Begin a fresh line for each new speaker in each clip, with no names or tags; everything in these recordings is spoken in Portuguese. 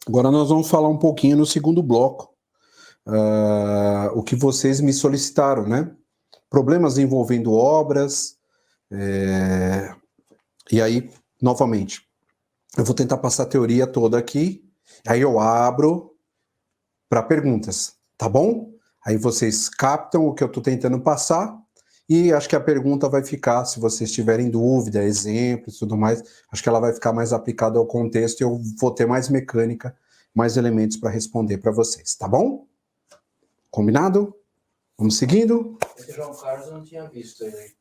Agora nós vamos falar um pouquinho no segundo bloco, o que vocês me solicitaram, né? Problemas envolvendo obras, e aí, novamente, eu vou tentar passar a teoria toda aqui, aí eu abro para perguntas, tá bom? Aí vocês captam o que eu estou tentando passar, e acho que a pergunta vai ficar, se vocês tiverem dúvida, exemplos e tudo mais, acho que ela vai ficar mais aplicada ao contexto e eu vou ter mais mecânica, mais elementos para responder para vocês, tá bom? Combinado? Vamos seguindo?
Esse João Carlos eu não tinha visto ele.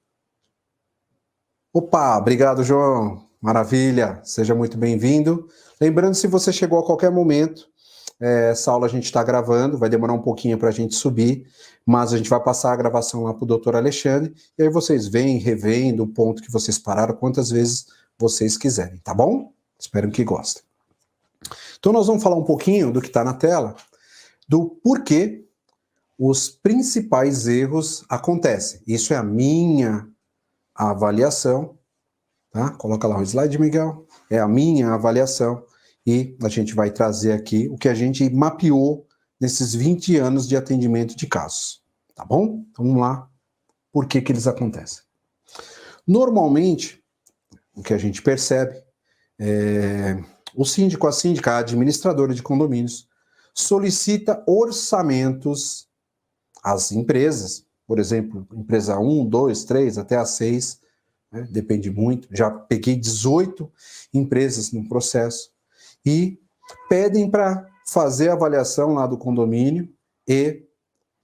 Opa, obrigado, João. Maravilha, seja muito bem-vindo. Lembrando, se você chegou a qualquer momento, essa aula a gente está gravando, vai demorar um pouquinho para a gente subir, mas a gente vai passar a gravação lá para o doutor Alexandre, e aí vocês vêm revendo o ponto que vocês pararam, quantas vezes vocês quiserem, tá bom? Espero que gostem. Então nós vamos falar um pouquinho do que está na tela, do porquê os principais erros acontecem. Isso é a minha avaliação, tá? Coloca lá o slide, Miguel. É a minha avaliação e a gente vai trazer aqui o que a gente mapeou nesses 20 anos de atendimento de casos, tá bom? Então, vamos lá. Por que eles acontecem? Normalmente, o que a gente percebe o síndico, a síndica, a administradora de condomínios solicita orçamentos às empresas, por exemplo, empresa 1, 2, 3, até a 6, né? Depende muito. Já peguei 18 empresas no processo e pedem para fazer a avaliação lá do condomínio e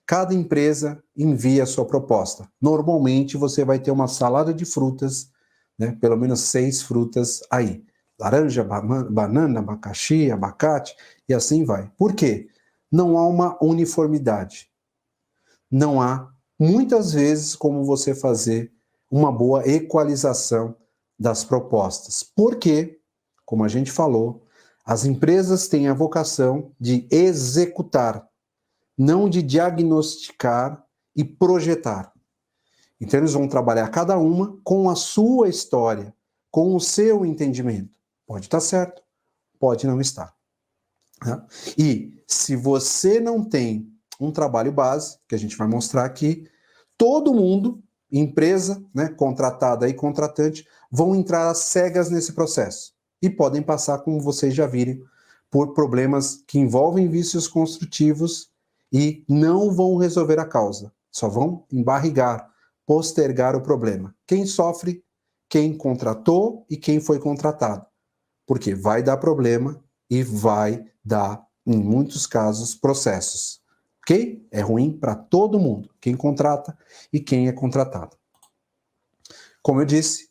cada empresa envia a sua proposta. Normalmente você vai ter uma salada de frutas, né? Pelo menos 6 frutas aí. Laranja, banana, abacaxi, abacate e assim vai. Por quê? Não há uma uniformidade. Não há, muitas vezes, como você fazer uma boa equalização das propostas. Porque, como a gente falou, as empresas têm a vocação de executar, não de diagnosticar e projetar. Então, eles vão trabalhar cada uma com a sua história, com o seu entendimento. Pode estar certo, pode não estar. Né? E se você não tem um trabalho base, que a gente vai mostrar aqui, todo mundo, empresa, né, contratada e contratante, vão entrar às cegas nesse processo. E podem passar, como vocês já viram, por problemas que envolvem vícios construtivos e não vão resolver a causa. Só vão embarrigar, postergar o problema. Quem sofre? Quem contratou e quem foi contratado. Porque vai dar problema e vai dar, em muitos casos, processos. Ok? É ruim para todo mundo, quem contrata e quem é contratado. Como eu disse,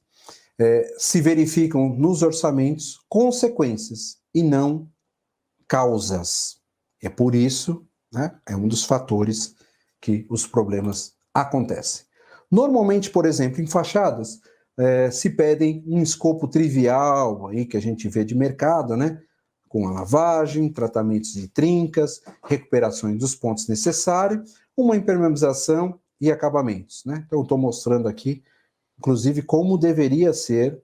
se verificam nos orçamentos consequências e não causas. É por isso, né, é um dos fatores que os problemas acontecem. Normalmente, por exemplo, em fachadas, se pedem um escopo trivial aí que a gente vê de mercado, né? Com a lavagem, tratamentos de trincas, recuperações dos pontos necessários, uma impermeabilização e acabamentos, né? Então, eu estou mostrando aqui, inclusive, como deveria ser,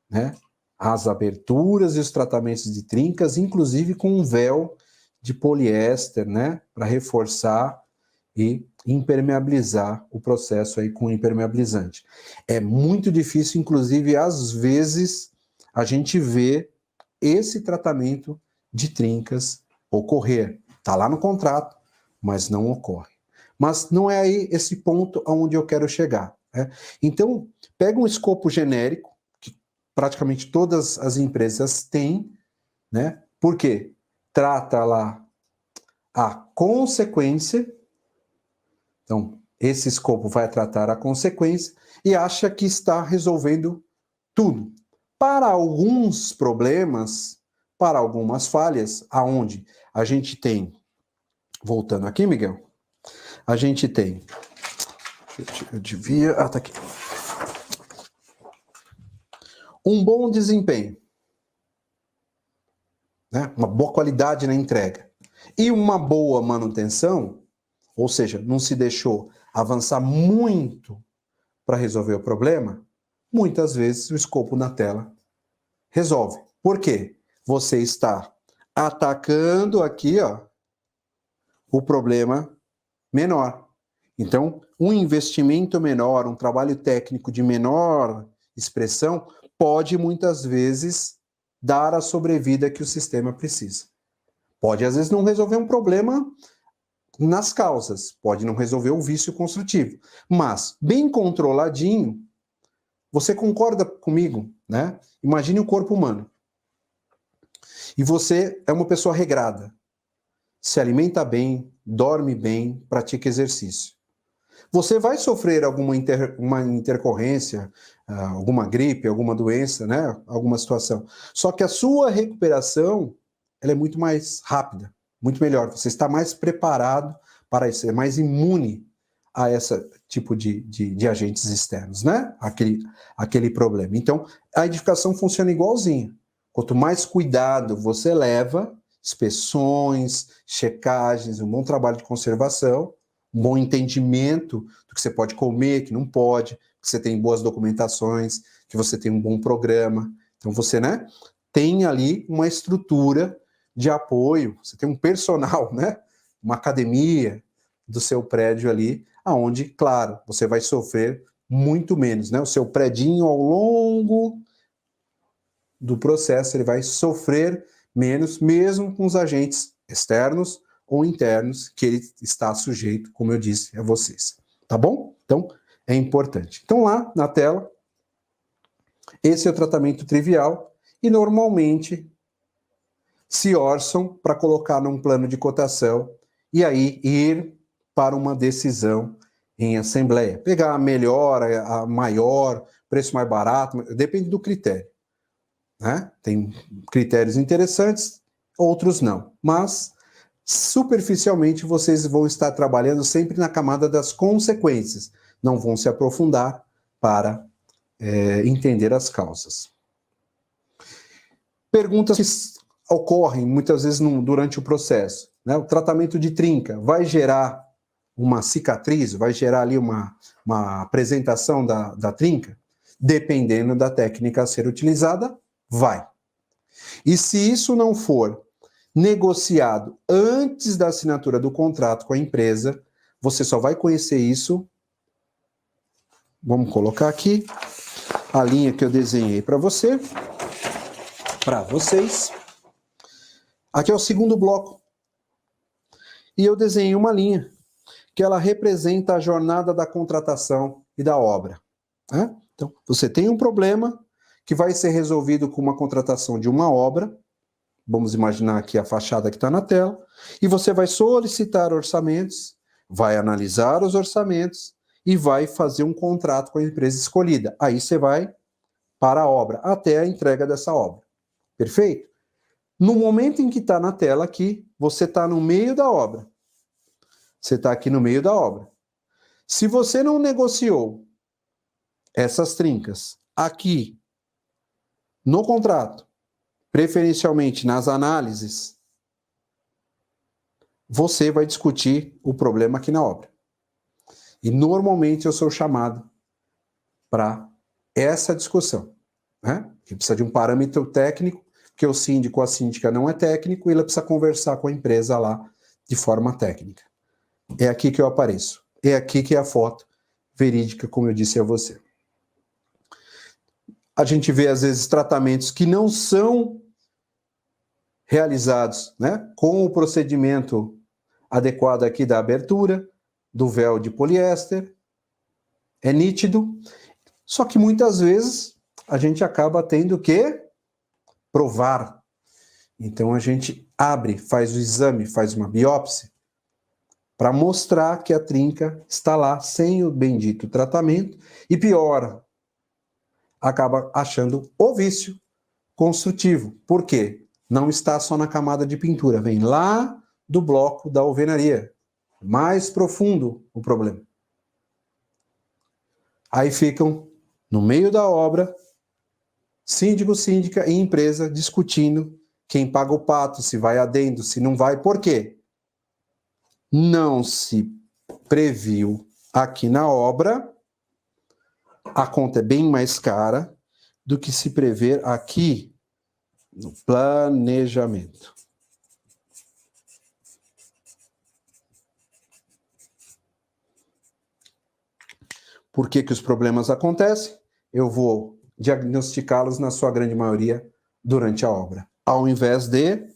né, as aberturas e os tratamentos de trincas, inclusive com um véu de poliéster, né, para reforçar e impermeabilizar o processo aí com impermeabilizante. É muito difícil, inclusive, às vezes, a gente vê esse tratamento de trincas ocorrer. Está lá no contrato, mas não ocorre. Mas não é aí esse ponto aonde eu quero chegar. Né? Então, pega um escopo genérico, que praticamente todas as empresas têm, né? Por quê? Trata lá a consequência. Então, esse escopo vai tratar a consequência e acha que está resolvendo tudo. Para alguns problemas, para algumas falhas, aonde a gente tem, voltando aqui, Miguel, a gente tem, eu devia, tá aqui, um bom desempenho, né? Uma boa qualidade na entrega e uma boa manutenção, ou seja, não se deixou avançar muito para resolver o problema, muitas vezes o escopo na tela resolve. Por quê? Você está atacando aqui, ó, o problema menor. Então, um investimento menor, um trabalho técnico de menor expressão, pode muitas vezes dar a sobrevida que o sistema precisa. Pode, às vezes, não resolver um problema nas causas, pode não resolver o vício construtivo, mas, bem controladinho, você concorda comigo, né? Imagine o corpo humano. E você é uma pessoa regrada, se alimenta bem, dorme bem, pratica exercício. Você vai sofrer alguma uma intercorrência, alguma gripe, alguma doença, né? Alguma situação. Só que a sua recuperação ela é muito mais rápida, muito melhor. Você está mais preparado para isso, é mais imune a esse tipo de agentes externos, né? Aquele problema. Então, a edificação funciona igualzinho. Quanto mais cuidado você leva, inspeções, checagens, um bom trabalho de conservação, um bom entendimento do que você pode comer, que não pode, que você tem boas documentações, que você tem um bom programa. Então você, né, tem ali uma estrutura de apoio, você tem um personal, né, uma academia do seu prédio ali, aonde, claro, você vai sofrer muito menos, né? O seu predinho ao longo do processo ele vai sofrer menos, mesmo com os agentes externos ou internos que ele está sujeito, como eu disse a vocês. Tá bom? Então, é importante. Então, lá na tela, esse é o tratamento trivial e normalmente se orçam para colocar num plano de cotação e aí ir para uma decisão em assembleia. Pegar a melhor, a maior, preço mais barato, depende do critério. Né? Tem critérios interessantes, outros não. Mas, superficialmente, vocês vão estar trabalhando sempre na camada das consequências. Não vão se aprofundar para entender as causas. Perguntas que ocorrem muitas vezes durante o processo. Né? O tratamento de trinca vai gerar uma cicatriz, vai gerar ali uma apresentação da trinca? Dependendo da técnica a ser utilizada, vai. E se isso não for negociado antes da assinatura do contrato com a empresa, você só vai conhecer isso. Vamos colocar aqui a linha que eu desenhei para vocês. Aqui é o segundo bloco. E eu desenhei uma linha que ela representa a jornada da contratação e da obra. Né? Então, você tem um problema que vai ser resolvido com uma contratação de uma obra, vamos imaginar aqui a fachada que está na tela, e você vai solicitar orçamentos, vai analisar os orçamentos e vai fazer um contrato com a empresa escolhida. Aí você vai para a obra, até a entrega dessa obra. Perfeito? No momento em que está na tela aqui, você está no meio da obra. Você está aqui no meio da obra. Se você não negociou essas trincas aqui no contrato, preferencialmente nas análises, você vai discutir o problema aqui na obra. E normalmente eu sou chamado para essa discussão, né? Que precisa de um parâmetro técnico, que o síndico ou a síndica não é técnico, e ela precisa conversar com a empresa lá de forma técnica. É aqui que eu apareço. É aqui que é a foto verídica, como eu disse a você. A gente vê, às vezes, tratamentos que não são realizados, né, com o procedimento adequado aqui da abertura, do véu de poliéster. É nítido. Só que, muitas vezes, a gente acaba tendo que provar. Então, a gente abre, faz o exame, faz uma biópsia, para mostrar que a trinca está lá sem o bendito tratamento e piora, acaba achando o vício construtivo. Por quê? Não está só na camada de pintura, vem lá do bloco da alvenaria. Mais profundo o problema. Aí ficam no meio da obra, síndico, síndica e empresa discutindo quem paga o pato, se vai adendo, se não vai. Por quê? Não se previu aqui na obra, a conta é bem mais cara do que se prever aqui no planejamento. por que os problemas acontecem, eu vou diagnosticá-los na sua grande maioria durante a obra. Ao invés de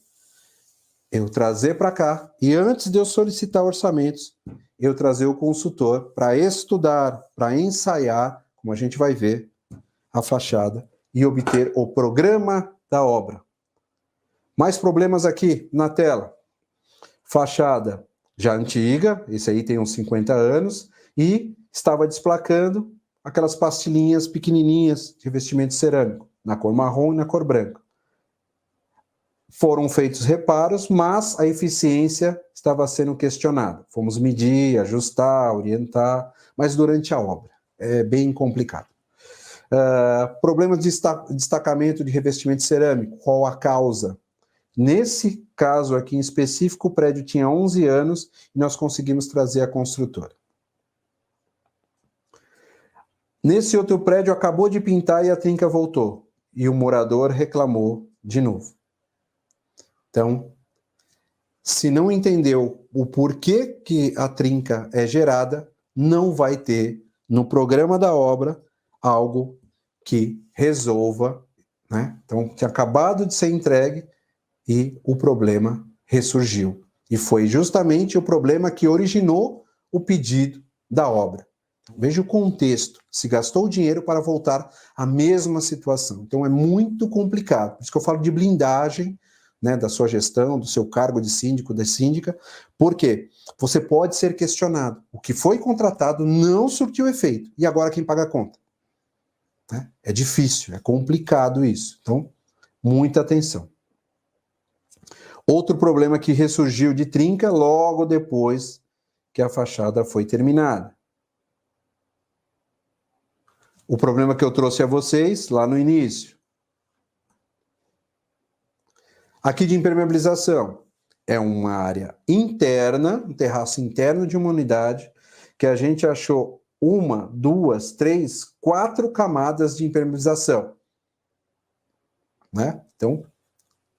eu trazer para cá, e antes de eu solicitar orçamentos, eu trazer o consultor para estudar, para ensaiar, como a gente vai ver, a fachada e obter o programa da obra. Mais problemas aqui na tela. Fachada já antiga, esse aí tem uns 50 anos, e estava desplacando aquelas pastilhinhas pequenininhas de revestimento cerâmico, na cor marrom e na cor branca. Foram feitos reparos, mas a eficiência estava sendo questionada. Fomos medir, ajustar, orientar, mas durante a obra. É bem complicado. Problemas de destacamento de revestimento cerâmico. Qual a causa? Nesse caso aqui em específico, o prédio tinha 11 anos e nós conseguimos trazer a construtora. Nesse outro prédio, acabou de pintar e a trinca voltou. E o morador reclamou de novo. Então, se não entendeu o porquê que a trinca é gerada, não vai ter no programa da obra algo que resolva, né? Então, tinha acabado de ser entregue e o problema ressurgiu. E foi justamente o problema que originou o pedido da obra. Então, veja o contexto. Se gastou dinheiro para voltar à mesma situação. Então, é muito complicado. Por isso que eu falo de blindagem, né, da sua gestão, do seu cargo de síndico, da síndica, porque você pode ser questionado. O que foi contratado não surtiu efeito. E agora quem paga a conta? Né? É difícil, é complicado isso. Então, muita atenção. Outro problema que ressurgiu de trinca logo depois que a fachada foi terminada. O problema que eu trouxe a vocês lá no início. Aqui de impermeabilização, é uma área interna, um terraço interno de uma unidade, que a gente achou 1, 2, 3, 4 camadas de impermeabilização. Né? Então,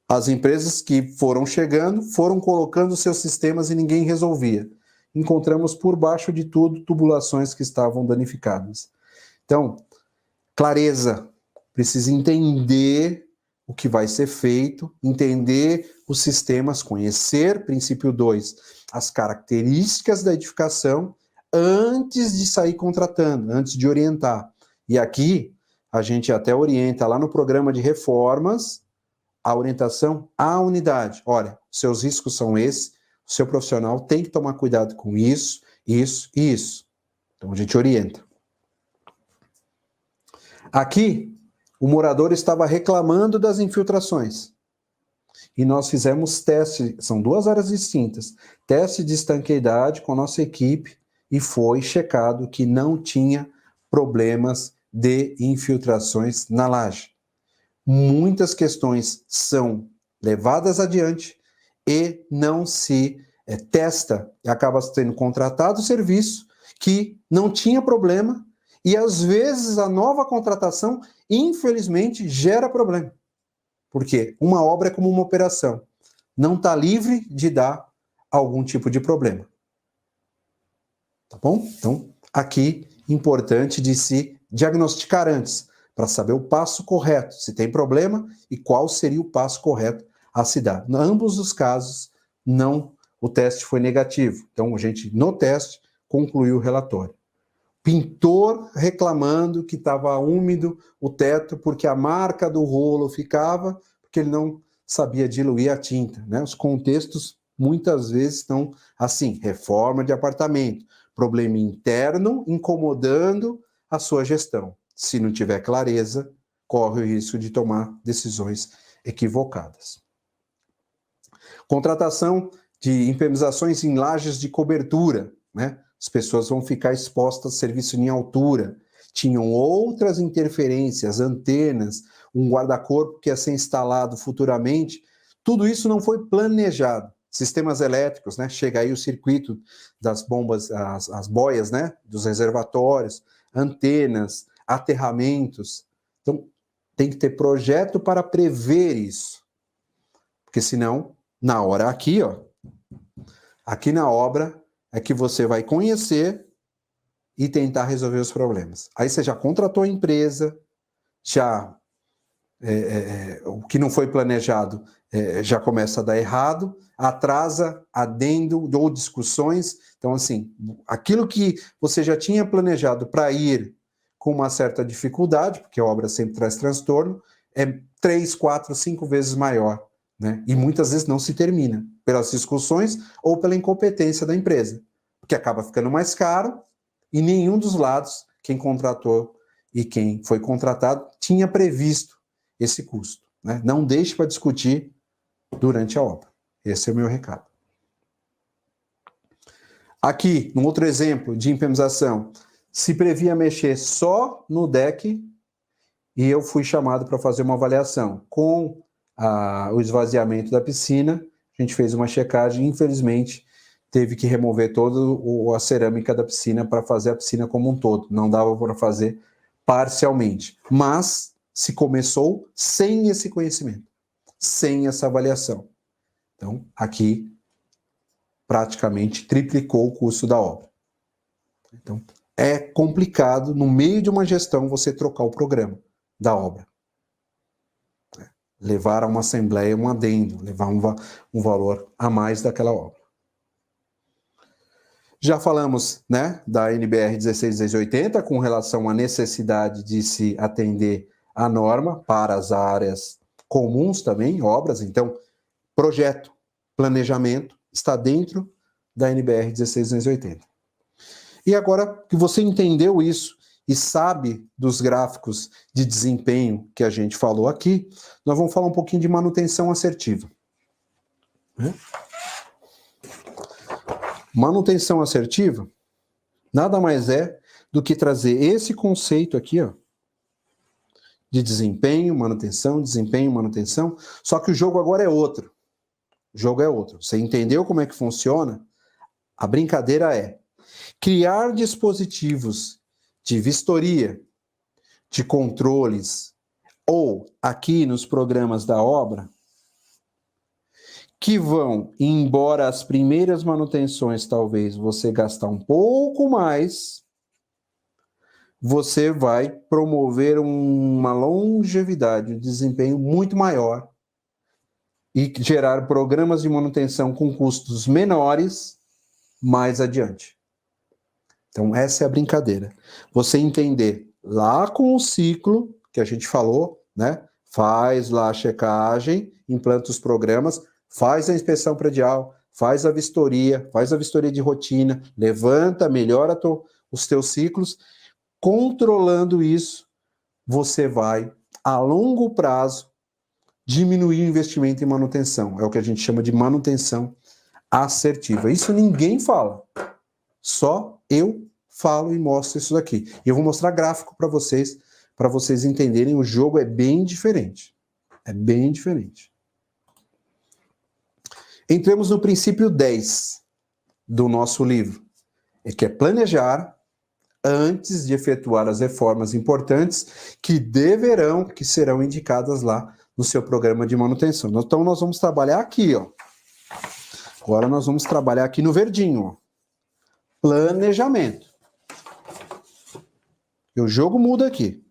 as empresas que foram chegando, foram colocando seus sistemas e ninguém resolvia. Encontramos por baixo de tudo tubulações que estavam danificadas. Então, clareza, precisa entender o que vai ser feito, entender os sistemas, conhecer, princípio 2, as características da edificação antes de sair contratando, antes de orientar. E aqui, a gente até orienta lá no programa de reformas, a orientação à unidade. Olha, seus riscos são esses, o seu profissional tem que tomar cuidado com isso, isso e isso. Então, a gente orienta. Aqui, o morador estava reclamando das infiltrações. E nós fizemos teste, são 2 áreas distintas, teste de estanqueidade com a nossa equipe e foi checado que não tinha problemas de infiltrações na laje. Muitas questões são levadas adiante e não se testa, acaba sendo contratado o serviço que não tinha problema e às vezes a nova contratação, infelizmente, gera problema. Porque uma obra é como uma operação, não está livre de dar algum tipo de problema. Tá bom? Então, aqui, importante de se diagnosticar antes, para saber o passo correto, se tem problema e qual seria o passo correto a se dar. Em ambos os casos, não, o teste foi negativo. Então, a gente, no teste, concluiu o relatório. Pintor reclamando que estava úmido o teto porque a marca do rolo ficava, porque ele não sabia diluir a tinta. Né? Os contextos, muitas vezes, estão assim, reforma de apartamento, problema interno incomodando a sua gestão. Se não tiver clareza, corre o risco de tomar decisões equivocadas. Contratação de impermeabilizações em lajes de cobertura, né? As pessoas vão ficar expostas a serviço em altura. Tinham outras interferências, antenas, um guarda-corpo que ia ser instalado futuramente. Tudo isso não foi planejado. Sistemas elétricos, né? Chega aí o circuito das bombas, as boias, né? Dos reservatórios, antenas, aterramentos. Então, tem que ter projeto para prever isso. Porque senão, na hora aqui, ó, aqui na obra, é que você vai conhecer e tentar resolver os problemas. Aí você já contratou a empresa, já o que não foi planejado já começa a dar errado, atrasa, adendo ou discussões. Então, assim, aquilo que você já tinha planejado para ir com uma certa dificuldade, porque a obra sempre traz transtorno, é 3, 4, 5 vezes maior, né? E muitas vezes não se termina, pelas discussões ou pela incompetência da empresa, porque acaba ficando mais caro e nenhum dos lados, quem contratou e quem foi contratado, tinha previsto esse custo, né? Não deixe para discutir durante a obra. Esse é o meu recado. Aqui, um outro exemplo de impermeabilização. Se previa mexer só no deck e eu fui chamado para fazer uma avaliação. Com o esvaziamento da piscina, a gente fez uma checagem, infelizmente, teve que remover toda a cerâmica da piscina para fazer a piscina como um todo. Não dava para fazer parcialmente. Mas se começou sem esse conhecimento, sem essa avaliação. Então, aqui, praticamente triplicou o custo da obra. Então, é complicado, no meio de uma gestão, você trocar o programa da obra. Levar a uma assembleia um adendo, levar um valor a mais daquela obra. Já falamos, né, da NBR 16.680 com relação à necessidade de se atender à norma para as áreas comuns também, obras. Então, projeto, planejamento está dentro da NBR 16.680. E agora que você entendeu isso e sabe dos gráficos de desempenho que a gente falou aqui, nós vamos falar um pouquinho de manutenção assertiva. Manutenção assertiva nada mais é do que trazer esse conceito aqui, ó, de desempenho, manutenção, só que o jogo agora é outro. O jogo é outro. Você entendeu como é que funciona? A brincadeira é criar dispositivos de vistoria, de controles, ou aqui nos programas da obra, que vão, embora as primeiras manutenções talvez você gastar um pouco mais, você vai promover uma longevidade, um desempenho muito maior e gerar programas de manutenção com custos menores mais adiante. Então, essa é a brincadeira. Você entender lá com o ciclo que a gente falou, né? Faz lá a checagem, implanta os programas, faz a inspeção predial, faz a vistoria de rotina, levanta, melhora os teus ciclos. Controlando isso, você vai, a longo prazo, diminuir o investimento em manutenção. É o que a gente chama de manutenção assertiva. Isso ninguém fala. Só eu falo e mostro isso daqui. E eu vou mostrar gráfico para vocês entenderem. O jogo é bem diferente. É bem diferente. Entremos no princípio 10 do nosso livro, que é planejar antes de efetuar as reformas importantes que serão indicadas lá no seu programa de manutenção. Então, nós vamos trabalhar aqui, ó. Agora nós vamos trabalhar aqui no verdinho, ó. Planejamento. E o jogo muda aqui.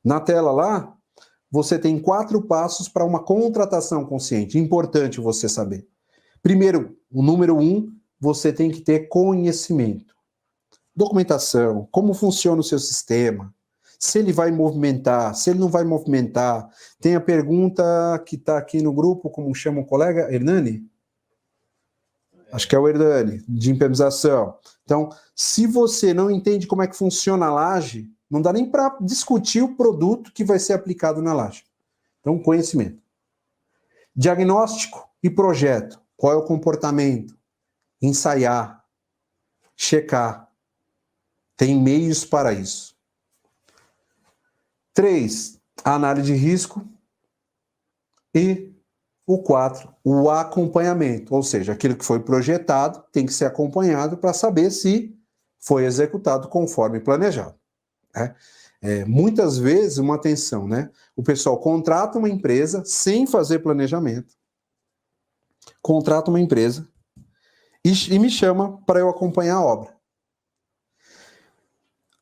Na tela lá, você tem 4 passos para uma contratação consciente. Importante você saber. Primeiro, o número 1, você tem que ter conhecimento. Documentação, como funciona o seu sistema, se ele vai movimentar, se ele não vai movimentar. Tem a pergunta que está aqui no grupo, como chama o colega? Hernani? Acho que é o Hernani, de impermeabilização. Então, se você não entende como é que funciona a laje, não dá nem para discutir o produto que vai ser aplicado na laje. Então, conhecimento. Diagnóstico e projeto. Qual é o comportamento? Ensaiar, checar. Tem meios para isso. 3, a análise de risco. E o 4, o acompanhamento. Ou seja, aquilo que foi projetado tem que ser acompanhado para saber se foi executado conforme planejado. Muitas vezes, uma atenção, né? O pessoal contrata uma empresa sem fazer planejamento. Contrata uma empresa e me chama para eu acompanhar a obra.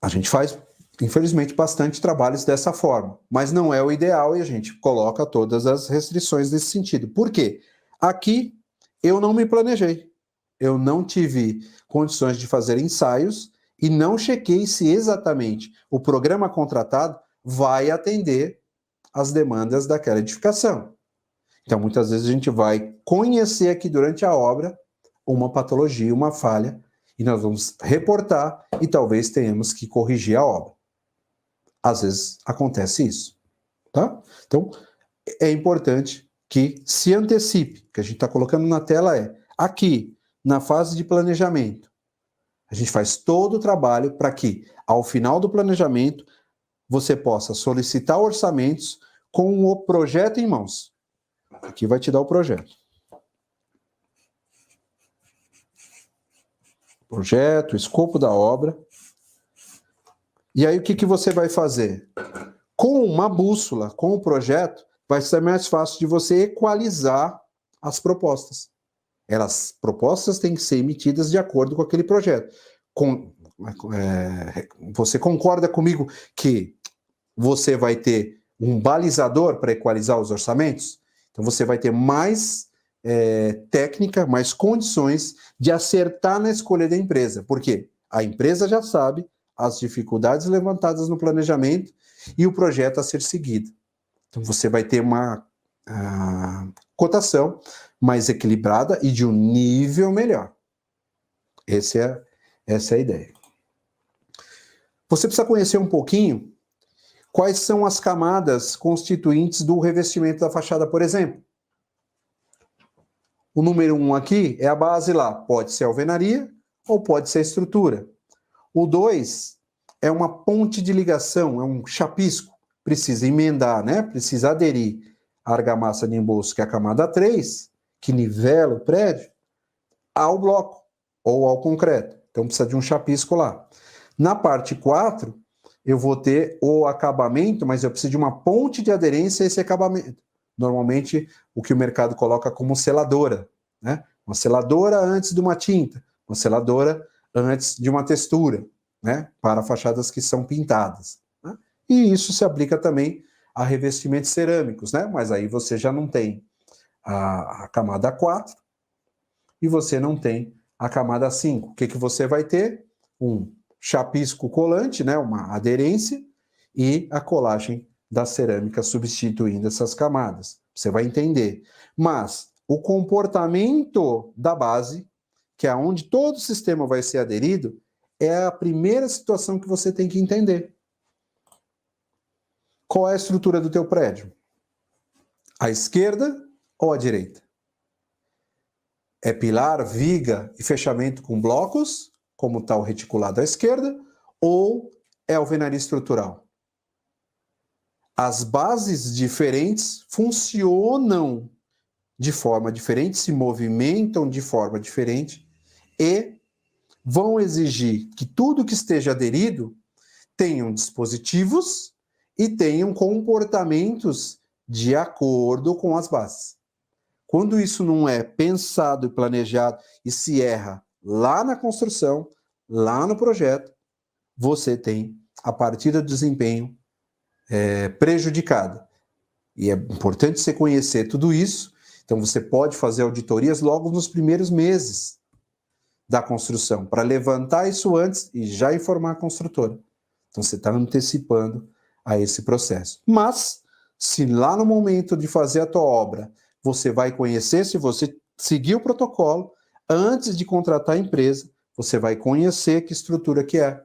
A gente faz, infelizmente, bastante trabalhos dessa forma, mas não é o ideal e a gente coloca todas as restrições nesse sentido. Por quê? Aqui eu não me planejei, eu não tive condições de fazer ensaios e não chequei se exatamente o programa contratado vai atender às demandas daquela edificação. Então, muitas vezes a gente vai conhecer aqui durante a obra uma patologia, uma falha, e nós vamos reportar e talvez tenhamos que corrigir a obra. Às vezes acontece isso, tá? Então, é importante que se antecipe. O que a gente está colocando na tela é, aqui, na fase de planejamento, a gente faz todo o trabalho para que, ao final do planejamento, você possa solicitar orçamentos com o projeto em mãos. Aqui vai te dar o projeto. Projeto, escopo da obra. E aí o que você vai fazer? Com uma bússola, com o projeto, vai ser mais fácil de você equalizar as propostas. Propostas têm que ser emitidas de acordo com aquele projeto. Você concorda comigo que você vai ter um balizador para equalizar os orçamentos? Então você vai ter mais técnica, mais condições de acertar na escolha da empresa. Por quê? A empresa já sabe as dificuldades levantadas no planejamento e o projeto a ser seguido. Então você vai ter uma cotação mais equilibrada e de um nível melhor. Essa é a ideia. Você precisa conhecer um pouquinho quais são as camadas constituintes do revestimento da fachada, por exemplo. O número 1 aqui é a base lá. Pode ser alvenaria ou pode ser estrutura. O 2 é uma ponte de ligação, é um chapisco. Precisa emendar, né? Precisa aderir a argamassa de embolso, que é a camada 3, que nivela o prédio, ao bloco ou ao concreto. Então precisa de um chapisco lá. Na parte 4, eu vou ter o acabamento, mas eu preciso de uma ponte de aderência a esse acabamento. Normalmente, o que o mercado coloca como seladora, né? Uma seladora antes de uma tinta, uma seladora antes de uma textura, né? Para fachadas que são pintadas. Né? E isso se aplica também a revestimentos cerâmicos, né? Mas aí você já não tem a camada 4 e você não tem a camada 5. O que você vai ter? Um chapisco colante, né? Uma aderência e a colagem da cerâmica substituindo essas camadas. Você vai entender. Mas o comportamento da base, que é onde todo o sistema vai ser aderido, é a primeira situação que você tem que entender. Qual é a estrutura do teu prédio? À esquerda ou à direita? É pilar, viga e fechamento com blocos, como está o reticulado à esquerda, ou é alvenaria estrutural? As bases diferentes funcionam de forma diferente, se movimentam de forma diferente e vão exigir que tudo que esteja aderido tenham dispositivos e tenham comportamentos de acordo com as bases. Quando isso não é pensado e planejado e se erra lá na construção, lá no projeto, você tem a partida do desempenho prejudicada. E é importante você conhecer tudo isso. Então você pode fazer auditorias logo nos primeiros meses da construção, para levantar isso antes e já informar a construtora. Então você está antecipando a esse processo. Mas, se lá no momento de fazer a tua obra, você vai conhecer, se você seguir o protocolo, antes de contratar a empresa, você vai conhecer que estrutura que é.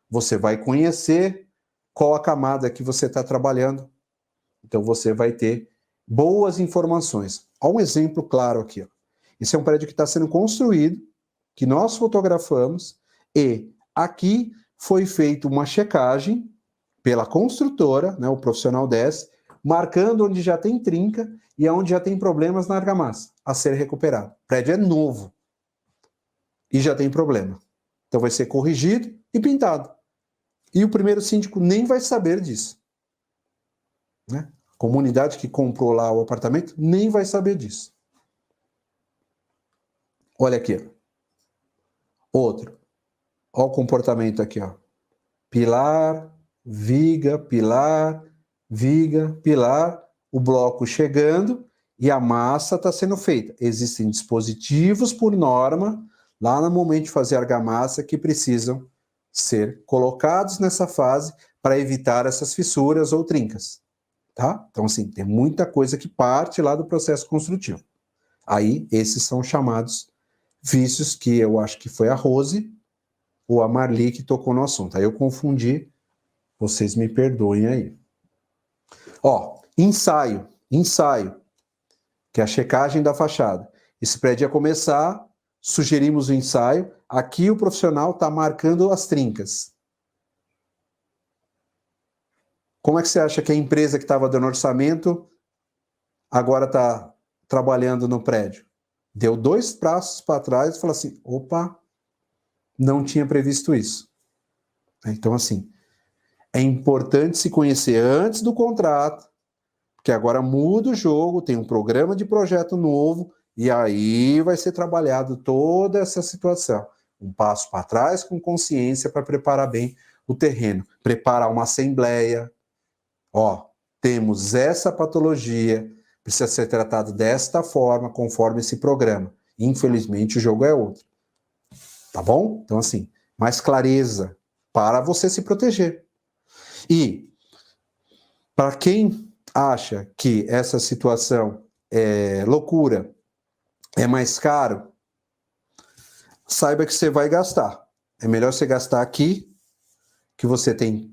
Você vai conhecer qual a camada que você está trabalhando. Então você vai ter boas informações. Olha um exemplo claro aqui. Ó. Esse é um prédio que está sendo construído, que nós fotografamos, e aqui foi feita uma checagem pela construtora, né, o profissional desce, marcando onde já tem trinca e onde já tem problemas na argamassa a ser recuperado. O prédio é novo e já tem problema. Então vai ser corrigido e pintado. E o primeiro síndico nem vai saber disso. Né? A comunidade que comprou lá o apartamento nem vai saber disso. Olha aqui. Outro. Olha o comportamento aqui. Ó. pilar, viga, pilar, viga, pilar, o bloco chegando e a massa está sendo feita. Existem dispositivos por norma, lá no momento de fazer argamassa, que precisam ser colocados nessa fase para evitar essas fissuras ou trincas. Tá? Então, assim, tem muita coisa que parte lá do processo construtivo. Aí, esses são chamados vícios, que eu acho que foi a Rose ou a Marli que tocou no assunto. Aí eu confundi, vocês me perdoem aí. Ó, ensaio, que é a checagem da fachada. Esse prédio ia começar, sugerimos o ensaio, aqui o profissional está marcando as trincas. Como é que você acha que a empresa que estava dando orçamento agora está trabalhando no prédio? Deu 2 passos para trás e falou assim, opa, não tinha previsto isso. Então, assim, é importante se conhecer antes do contrato, porque agora muda o jogo, tem um programa de projeto novo, e aí vai ser trabalhado toda essa situação. Um passo para trás com consciência para preparar bem o terreno. Preparar uma assembleia. Ó, temos essa patologia, precisa ser tratado desta forma, conforme esse programa. Infelizmente, o jogo é outro. Tá bom? Então, assim, mais clareza para você se proteger. E, para quem acha que essa situação é loucura, é mais caro, saiba que você vai gastar. É melhor você gastar aqui, que você tem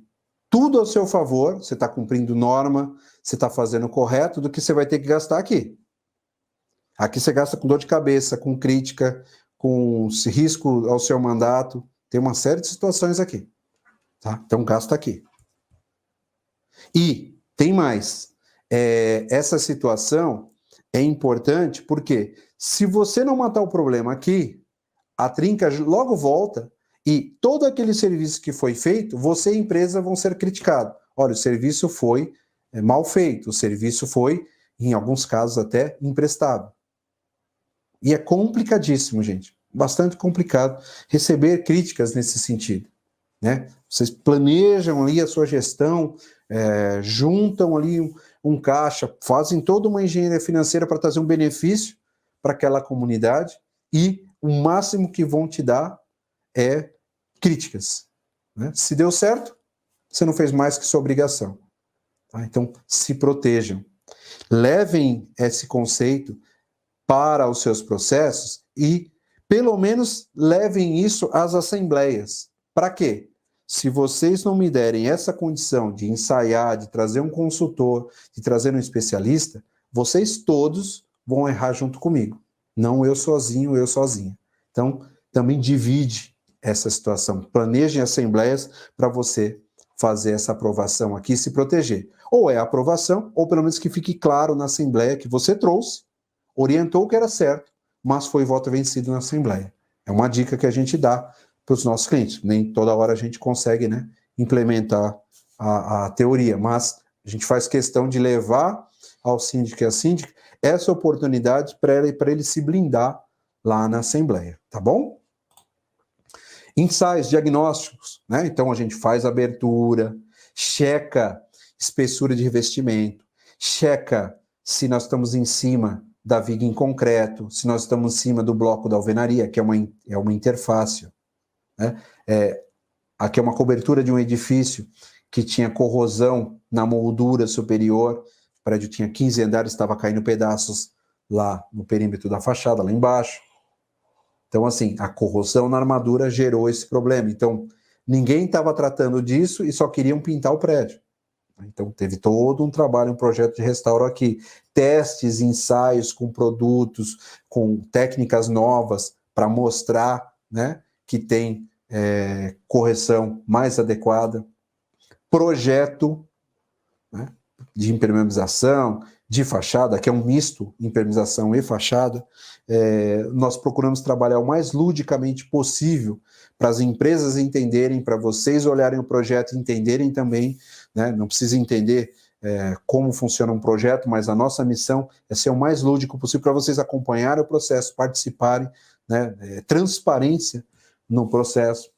tudo ao seu favor, você está cumprindo norma, você está fazendo o correto, do que você vai ter que gastar aqui. Aqui você gasta com dor de cabeça, com crítica, com risco ao seu mandato, tem uma série de situações aqui. Tá? Então gasta aqui. E tem mais. Essa situação é importante porque se você não matar o problema aqui, a trinca logo volta e todo aquele serviço que foi feito, você e a empresa vão ser criticados. Olha, o serviço foi mal feito, o serviço foi, em alguns casos, até emprestado. E é complicadíssimo, gente. Bastante complicado receber críticas nesse sentido. Né? Vocês planejam ali a sua gestão, juntam ali um caixa, fazem toda uma engenharia financeira para trazer um benefício para aquela comunidade e o máximo que vão te dar é críticas. Né? Se deu certo, você não fez mais que sua obrigação. Tá? Então, se protejam. Levem esse conceito para os seus processos e, pelo menos, levem isso às assembleias. Para quê? Se vocês não me derem essa condição de ensaiar, de trazer um consultor, de trazer um especialista, vocês todos vão errar junto comigo. Não eu sozinho, eu sozinha. Então, também divide essa situação. Planejem assembleias para você fazer essa aprovação aqui e se proteger. Ou é a aprovação, ou pelo menos que fique claro na assembleia que você trouxe, orientou o que era certo, mas foi voto vencido na assembleia. É uma dica que a gente dá para os nossos clientes. Nem toda hora a gente consegue, né, implementar a teoria, mas a gente faz questão de levar ao síndico e à síndica essa oportunidade para ele se blindar lá na assembleia, tá bom? Ensaios diagnósticos, né? Então a gente faz abertura, checa espessura de revestimento, checa se nós estamos em cima da viga em concreto, se nós estamos em cima do bloco da alvenaria, que é uma interface. Né? Aqui é uma cobertura de um edifício que tinha corrosão na moldura superior, o prédio tinha 15 andares, estava caindo pedaços lá no perímetro da fachada, lá embaixo. Então, assim, a corrosão na armadura gerou esse problema. Então, ninguém estava tratando disso e só queriam pintar o prédio. Então, teve todo um trabalho, um projeto de restauro aqui. Testes, ensaios com produtos, com técnicas novas para mostrar, né, que tem correção mais adequada. Projeto, né, de impermeabilização, de fachada, que é um misto, impermeabilização e fachada. Nós procuramos trabalhar o mais ludicamente possível para as empresas entenderem, para vocês olharem o projeto e entenderem também, né? Não precisa entender como funciona um projeto, mas a nossa missão é ser o mais lúdico possível para vocês acompanharem o processo, participarem, né? Transparência no processo.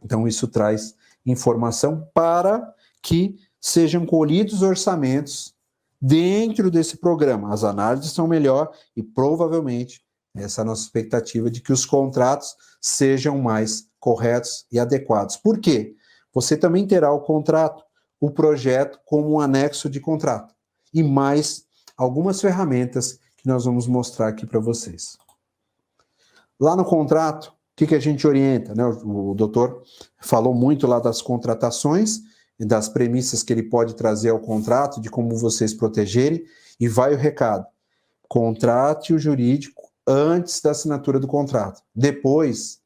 Então, isso traz informação para que sejam colhidos orçamentos dentro desse programa. As análises são melhor e provavelmente essa é a nossa expectativa de que os contratos sejam mais corretos e adequados. Por quê? Você também terá o contrato, o projeto como um anexo de contrato e mais algumas ferramentas que nós vamos mostrar aqui para vocês. Lá no contrato, o que a gente orienta, né? O doutor falou muito lá das contratações e das premissas que ele pode trazer ao contrato, de como vocês protegerem, e vai o recado. Contrate o jurídico antes da assinatura do contrato. Depois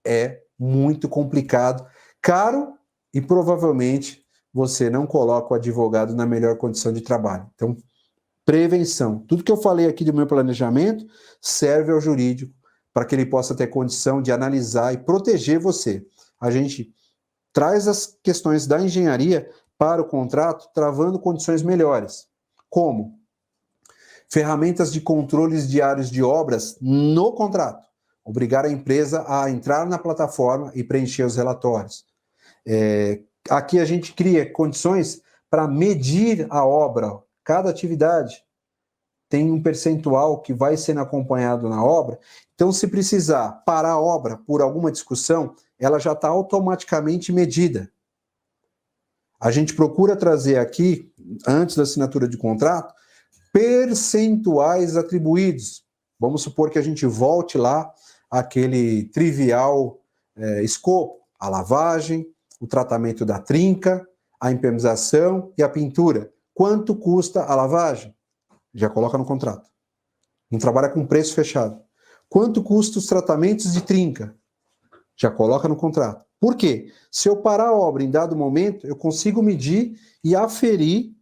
é muito complicado, caro e provavelmente você não coloca o advogado na melhor condição de trabalho. Então, prevenção. Tudo que eu falei aqui do meu planejamento serve ao jurídico para que ele possa ter condição de analisar e proteger você. A gente traz as questões da engenharia para o contrato, travando condições melhores. Como? Ferramentas de controles diários de obras no contrato. Obrigar a empresa a entrar na plataforma e preencher os relatórios. Aqui a gente cria condições para medir a obra. Cada atividade tem um percentual que vai sendo acompanhado na obra. Então, se precisar parar a obra por alguma discussão, ela já está automaticamente medida. A gente procura trazer aqui, antes da assinatura de contrato, percentuais atribuídos. Vamos supor que a gente volte lá àquele trivial escopo, a lavagem, o tratamento da trinca, a impermeabilização e a pintura. Quanto custa a lavagem? Já coloca no contrato. Não trabalha com preço fechado. Quanto custa os tratamentos de trinca? Já coloca no contrato. Por quê? Se eu parar a obra em dado momento, eu consigo medir e aferir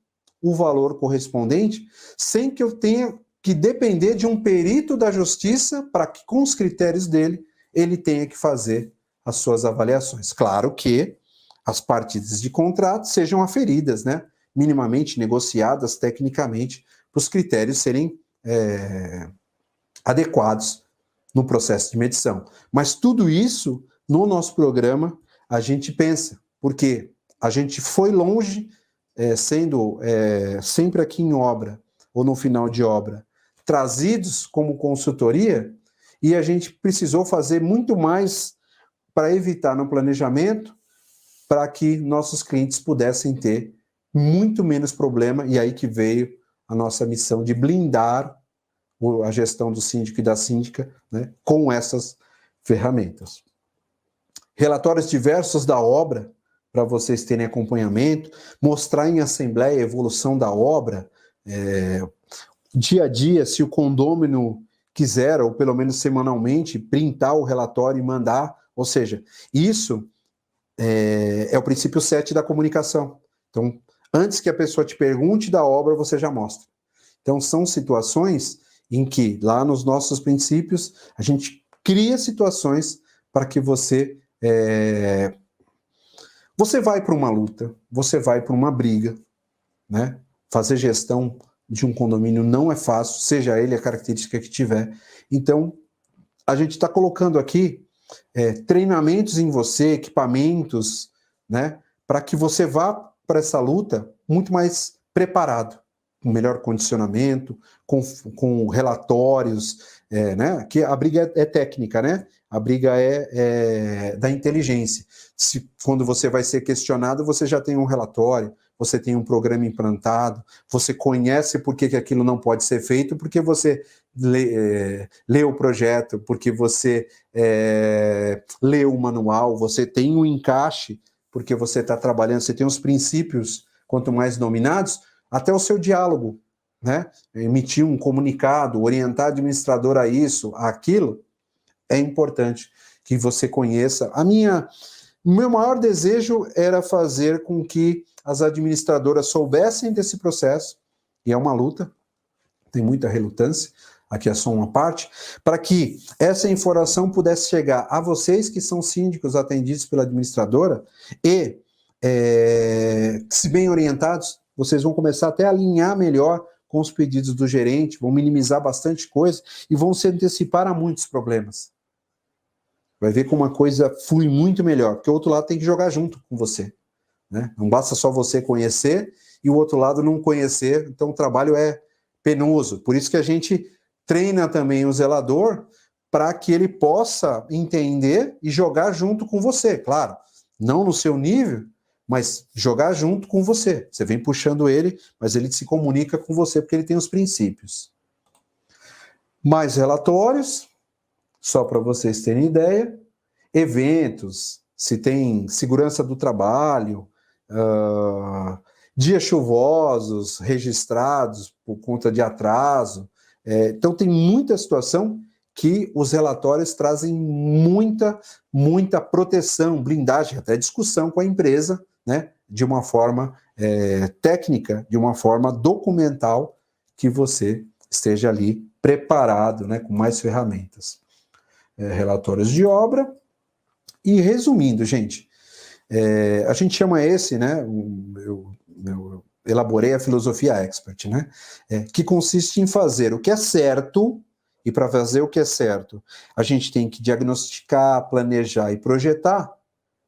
o valor correspondente sem que eu tenha que depender de um perito da justiça para que, com os critérios dele, ele tenha que fazer as suas avaliações. Claro que as partidas de contrato sejam aferidas, né? Minimamente negociadas tecnicamente, para os critérios serem adequados no processo de medição. Mas tudo isso, no nosso programa, a gente pensa, porque a gente foi longe, sendo sempre aqui em obra, ou no final de obra, trazidos como consultoria, e a gente precisou fazer muito mais para evitar no planejamento, para que nossos clientes pudessem ter muito menos problema, e aí que veio a nossa missão de blindar a gestão do síndico e da síndica, né, com essas ferramentas. Relatórios diversos da obra, para vocês terem acompanhamento, mostrar em assembleia a evolução da obra, dia a dia, se o condômino quiser, ou pelo menos semanalmente, printar o relatório e mandar, ou seja, isso é o princípio 7 da comunicação. Então, antes que a pessoa te pergunte da obra, você já mostra. Então, são situações em que, lá nos nossos princípios, a gente cria situações para que você vai para uma luta, você vai para uma briga, né? Fazer gestão de um condomínio não é fácil, seja ele a característica que tiver. Então, a gente está colocando aqui treinamentos em você, equipamentos, né? Para que você vá para essa luta muito mais preparado, com melhor condicionamento, com relatórios, né? Que a briga é técnica, né? A briga é da inteligência. Quando você vai ser questionado, você já tem um relatório, você tem um programa implantado, você conhece por que aquilo não pode ser feito, porque você lê o projeto, porque você lê o manual, você tem um encaixe, porque você está trabalhando, você tem os princípios, quanto mais dominados, até o seu diálogo, né? Emitir um comunicado, orientar a administradora a isso, a aquilo, é importante que você conheça. O meu maior desejo era fazer com que as administradoras soubessem desse processo, e é uma luta, tem muita relutância, aqui é só uma parte, para que essa informação pudesse chegar a vocês que são síndicos atendidos pela administradora e, se bem orientados, vocês vão começar até a alinhar melhor com os pedidos do gerente, vão minimizar bastante coisa e vão se antecipar a muitos problemas. vai ver como uma coisa flui muito melhor, porque o outro lado tem que jogar junto com você, né? Não basta só você conhecer e o outro lado não conhecer, então o trabalho é penoso. Por isso que a gente treina também o zelador para que ele possa entender e jogar junto com você, claro, não no seu nível, mas jogar junto com você. Você vem puxando ele, mas ele se comunica com você porque ele tem os princípios. Mais relatórios, só para vocês terem ideia, eventos, se tem segurança do trabalho, dias chuvosos registrados por conta de atraso. Então tem muita situação que os relatórios trazem muita proteção, blindagem, até discussão com a empresa, né, de uma forma técnica, de uma forma documental, que você esteja ali preparado, né, com mais ferramentas. Relatórios de obra. E resumindo, gente, a gente chama esse, né, eu elaborei a filosofia expert, né, que consiste em fazer o que é certo. E para fazer o que é certo, a gente tem que diagnosticar, planejar e projetar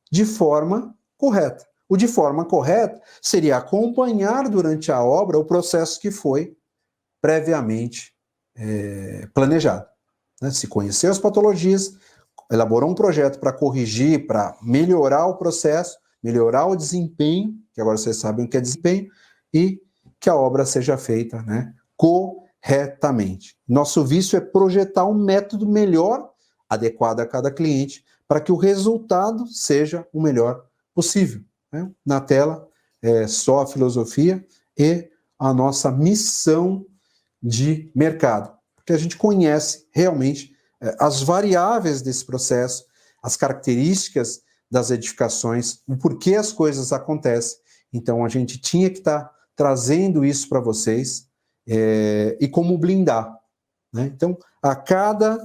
de forma correta. O de forma correta seria acompanhar durante a obra o processo que foi previamente planejado, né? Se conhecer as patologias, elaborar um projeto para corrigir, para melhorar o processo, melhorar o desempenho, que agora vocês sabem o que é desempenho, e que a obra seja feita, né, corretamente. Nosso vício é projetar um método melhor, adequado a cada cliente, para que o resultado seja o melhor possível, né? Na tela, só a filosofia e a nossa missão de mercado, porque a gente conhece realmente as variáveis desse processo, as características das edificações, o porquê as coisas acontecem. Então, a gente tinha que estar trazendo isso para vocês, e como blindar, né? Então, a cada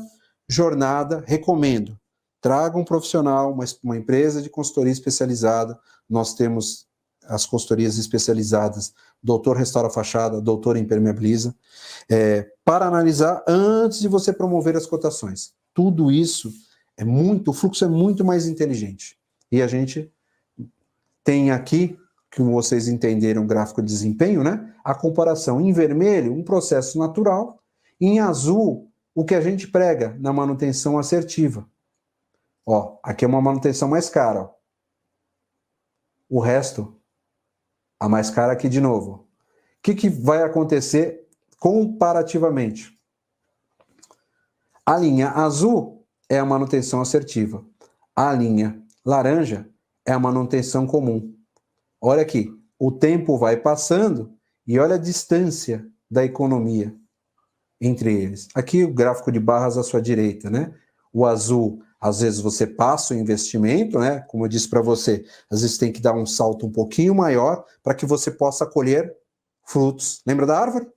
jornada, recomendo, traga um profissional, uma empresa de consultoria especializada. Nós temos as consultorias especializadas, Doutor Restaura Fachada, Doutor Impermeabiliza, para analisar antes de você promover as cotações. Tudo isso o fluxo é muito mais inteligente. E a gente tem aqui, que vocês entenderam o gráfico de desempenho, né? A comparação em vermelho, um processo natural, em azul, o que a gente prega na manutenção assertiva. Ó, aqui é uma manutenção mais cara, ó. O resto, a mais cara aqui de novo. O que vai acontecer comparativamente? A linha azul é a manutenção assertiva. A linha laranja é a manutenção comum. Olha aqui, o tempo vai passando e olha a distância da economia entre eles. Aqui o gráfico de barras à sua direita, né? O azul, às vezes você passa o investimento, né? Como eu disse para você, às vezes tem que dar um salto um pouquinho maior para que você possa colher frutos. Lembra da árvore?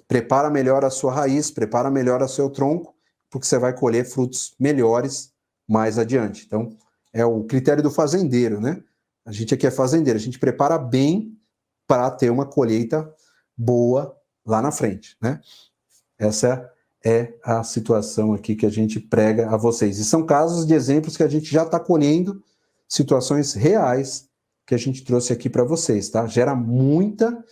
Prepara melhor a sua raiz, prepara melhor o seu tronco, porque você vai colher frutos melhores mais adiante. Então, é o critério do fazendeiro, né? A gente aqui é fazendeiro, a gente prepara bem para ter uma colheita boa lá na frente, né? Essa é a situação aqui que a gente prega a vocês. E são casos de exemplos que a gente já está colhendo, situações reais que a gente trouxe aqui para vocês, tá? Gera muita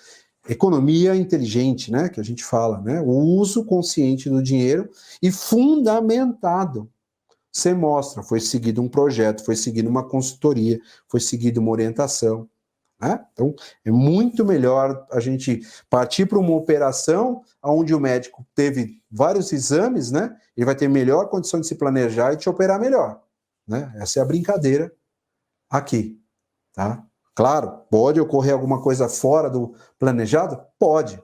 economia inteligente, né? Que a gente fala, né? O uso consciente do dinheiro e fundamentado. Você mostra, foi seguido um projeto, foi seguido uma consultoria, foi seguido uma orientação, né? Então, é muito melhor a gente partir para uma operação onde o médico teve vários exames, né? Ele vai ter melhor condição de se planejar e te operar melhor, né? Essa é a brincadeira aqui, tá? Claro, pode ocorrer alguma coisa fora do planejado? Pode,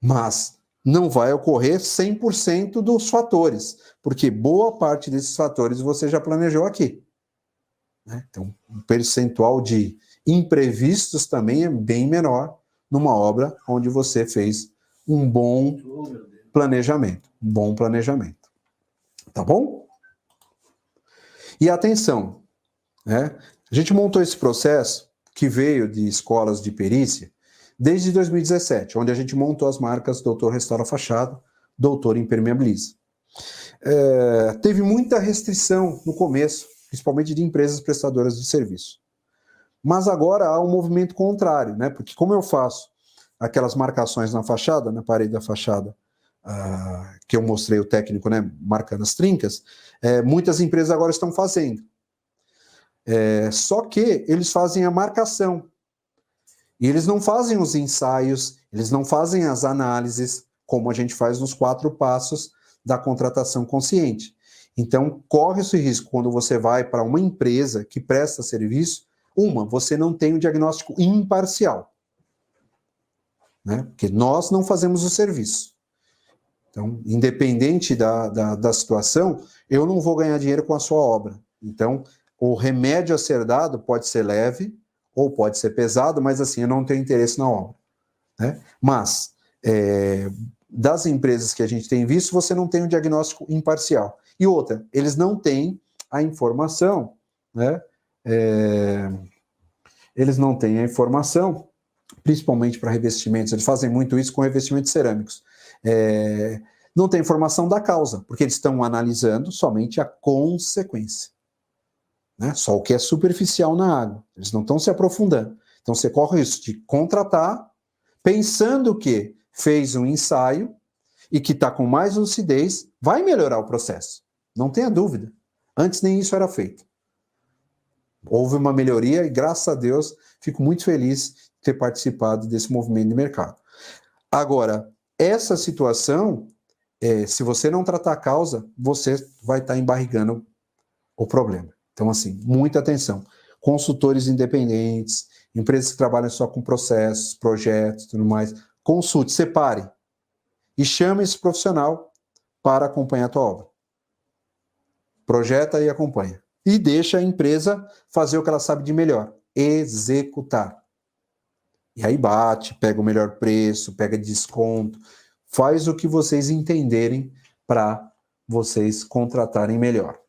mas não vai ocorrer 100% dos fatores, porque boa parte desses fatores você já planejou aqui, né? Então, o percentual de imprevistos também é bem menor numa obra onde você fez um bom planejamento, tá bom? E atenção, né? A gente montou esse processo que veio de escolas de perícia desde 2017, onde a gente montou as marcas Doutor Restaura Fachada, Doutor Impermeabiliza. teve muita restrição no começo, principalmente de empresas prestadoras de serviço. Mas agora há um movimento contrário, né? Porque como eu faço aquelas marcações na fachada, na parede da fachada, que eu mostrei o técnico, né, marcando as trincas, muitas empresas agora estão fazendo. Só que eles fazem a marcação. E eles não fazem os ensaios, eles não fazem as análises, como a gente faz nos 4 passos da contratação consciente. Então, corre esse risco quando você vai para uma empresa que presta serviço, você não tem o diagnóstico imparcial, né? Porque nós não fazemos o serviço. Então, independente da situação, eu não vou ganhar dinheiro com a sua obra. Então, o remédio a ser dado pode ser leve ou pode ser pesado, mas assim, eu não tenho interesse na obra, né? Mas, das empresas que a gente tem visto, você não tem um diagnóstico imparcial. E outra, eles não têm a informação, né? Eles não têm a informação, principalmente para revestimentos, eles fazem muito isso com revestimentos cerâmicos. Não tem informação da causa, porque eles estão analisando somente a consequência, né? Só o que é superficial na água, eles não estão se aprofundando. Então você corre isso de contratar, pensando que fez um ensaio e que está com mais lucidez, vai melhorar o processo, não tenha dúvida. Antes nem isso era feito. Houve uma melhoria e, graças a Deus, fico muito feliz de ter participado desse movimento de mercado. Agora, essa situação, se você não tratar a causa, você vai estar embarrigando o problema. Então, assim, muita atenção. Consultores independentes, empresas que trabalham só com processos, projetos, tudo mais, consulte, separe e chame esse profissional para acompanhar a tua obra. Projeta e acompanha. E deixa a empresa fazer o que ela sabe de melhor, executar. E aí bate, pega o melhor preço, pega desconto, faz o que vocês entenderem para vocês contratarem melhor.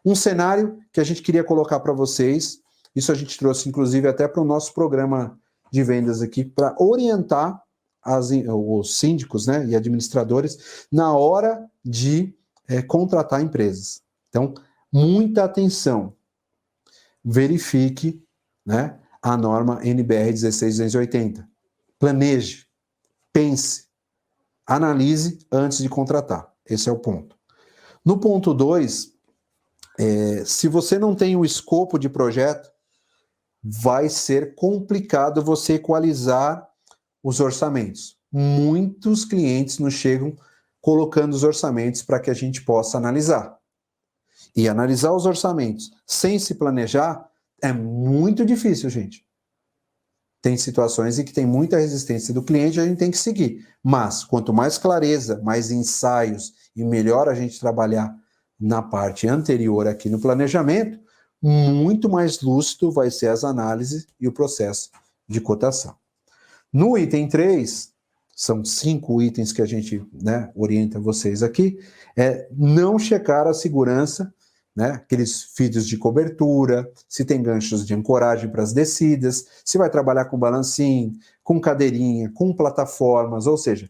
Um cenário que a gente queria colocar para vocês, isso a gente trouxe inclusive até para o nosso programa de vendas aqui, para orientar os síndicos, né, e administradores na hora de contratar empresas. Então, muita atenção. Verifique, né, a norma NBR 16280. Planeje, pense, analise antes de contratar. Esse é o ponto. No ponto 2, se você não tem o escopo de projeto, vai ser complicado você equalizar os orçamentos. Muitos clientes nos chegam colocando os orçamentos para que a gente possa analisar. E analisar os orçamentos sem se planejar é muito difícil, gente. Tem situações em que tem muita resistência do cliente e a gente tem que seguir. Mas, quanto mais clareza, mais ensaios e melhor a gente trabalhar na parte anterior aqui no planejamento, muito mais lúcido vai ser as análises e o processo de cotação. No item 3, são 5 itens que a gente, né, orienta vocês aqui, não checar a segurança, né, aqueles fios de cobertura, se tem ganchos de ancoragem para as descidas, se vai trabalhar com balancinho, com cadeirinha, com plataformas, ou seja,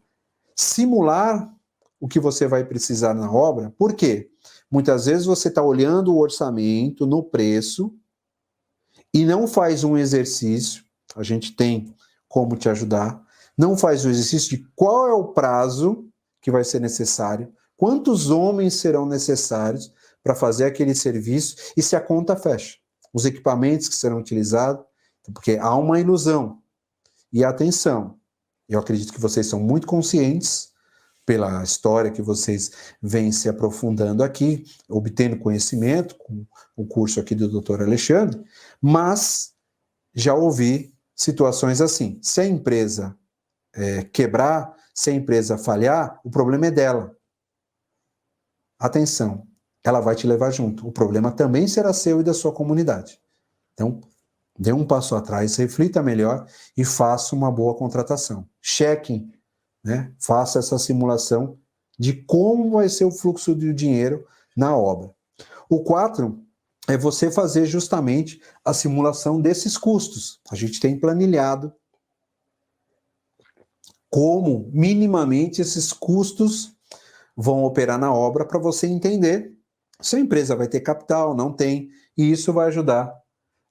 simular o que você vai precisar na obra. Por quê? Muitas vezes você está olhando o orçamento no preço e não faz um exercício, a gente tem como te ajudar, não faz o exercício de qual é o prazo que vai ser necessário, quantos homens serão necessários para fazer aquele serviço e se a conta fecha. Os equipamentos que serão utilizados, porque há uma ilusão. E atenção, eu acredito que vocês são muito conscientes pela história que vocês vêm se aprofundando aqui, obtendo conhecimento com o curso aqui do Dr. Alexandre, mas já ouvi situações assim. Se a empresa quebrar, se a empresa falhar, o problema é dela. Atenção, ela vai te levar junto. O problema também será seu e da sua comunidade. Então, dê um passo atrás, reflita melhor e faça uma boa contratação. Chequem, né? Faça essa simulação de como vai ser o fluxo de dinheiro na obra. O 4 é você fazer justamente a simulação desses custos. A gente tem planilhado como minimamente esses custos vão operar na obra para você entender se a empresa vai ter capital, não tem, e isso vai ajudar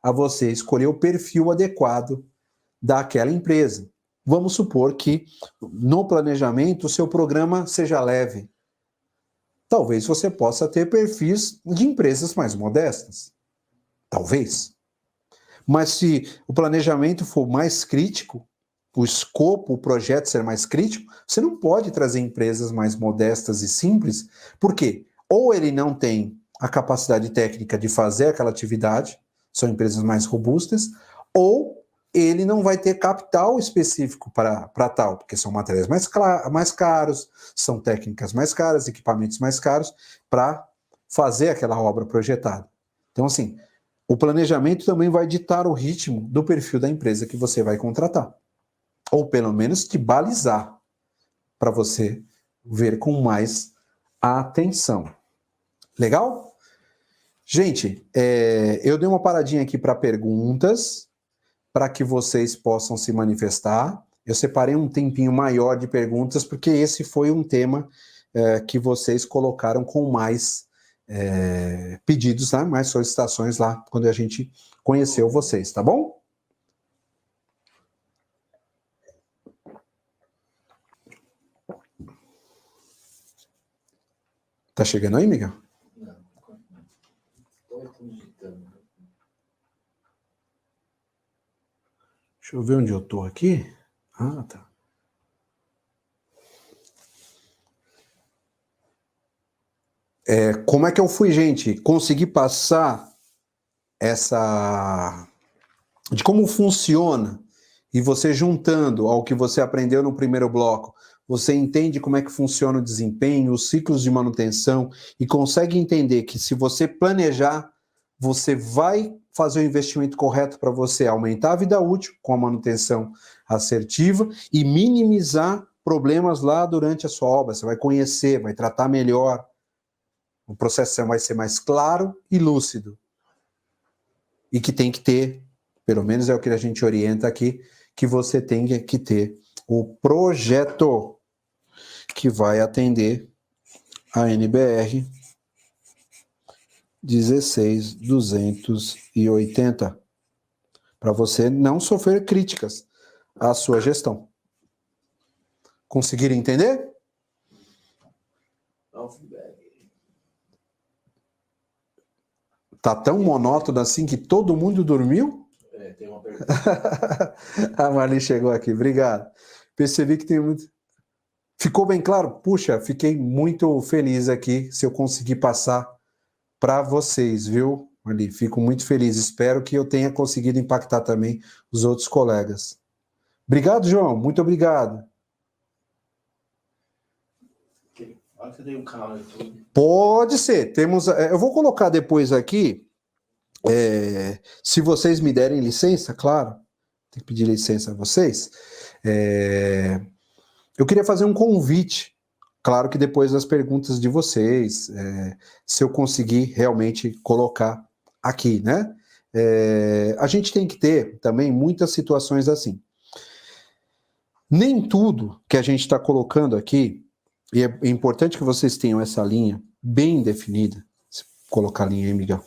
a você escolher o perfil adequado daquela empresa. Vamos supor que no planejamento o seu programa seja leve. Talvez você possa ter perfis de empresas mais modestas. Talvez. Mas se o planejamento for mais crítico, o escopo, o projeto ser mais crítico, você não pode trazer empresas mais modestas e simples, porque ou ele não tem a capacidade técnica de fazer aquela atividade, são empresas mais robustas, ou ele não vai ter capital específico para tal, porque são materiais mais caros, são técnicas mais caras, equipamentos mais caros, para fazer aquela obra projetada. Então, assim, o planejamento também vai ditar o ritmo do perfil da empresa que você vai contratar. Ou pelo menos te balizar, para você ver com mais atenção. Legal? Gente, eu dei uma paradinha aqui para perguntas, para que vocês possam se manifestar. Eu separei um tempinho maior de perguntas, porque esse foi um tema que vocês colocaram com mais pedidos, né? Mais solicitações lá, quando a gente conheceu vocês, tá bom? Tá chegando aí, Miguel?
Não, estou digitando.
Deixa eu ver onde eu tô aqui. Ah, tá. Como é que eu fui, gente? Consegui passar de como funciona, e você juntando ao que você aprendeu no primeiro bloco, você entende como é que funciona o desempenho, os ciclos de manutenção, e consegue entender que se você planejar, você vai fazer o investimento correto para você aumentar a vida útil com a manutenção assertiva e minimizar problemas lá durante a sua obra. Você vai conhecer, vai tratar melhor, o processo vai ser mais claro e lúcido. E que tem que ter, pelo menos é o que a gente orienta aqui, que você tem que ter o projeto que vai atender a NBR 16280, para você não sofrer críticas à sua gestão. Conseguiram entender? Tá tão monótono assim que todo mundo dormiu?
Tem uma pergunta.
A Marli chegou aqui, obrigado. Percebi que tem muito... Ficou bem claro? Puxa, fiquei muito feliz aqui se eu conseguir passar para vocês, viu, Marli? Fico muito feliz. Espero que eu tenha conseguido impactar também os outros colegas. Obrigado, João. Muito obrigado.
Você tem um canal no YouTube?
Pode ser. Eu vou colocar depois aqui, se vocês me derem licença, claro. Tem que pedir licença a vocês. Eu queria fazer um convite, claro que depois das perguntas de vocês, se eu conseguir realmente colocar aqui, né? A gente tem que ter também muitas situações assim. Nem tudo que a gente está colocando aqui, e é importante que vocês tenham essa linha bem definida. Se colocar a linha aí, Miguel.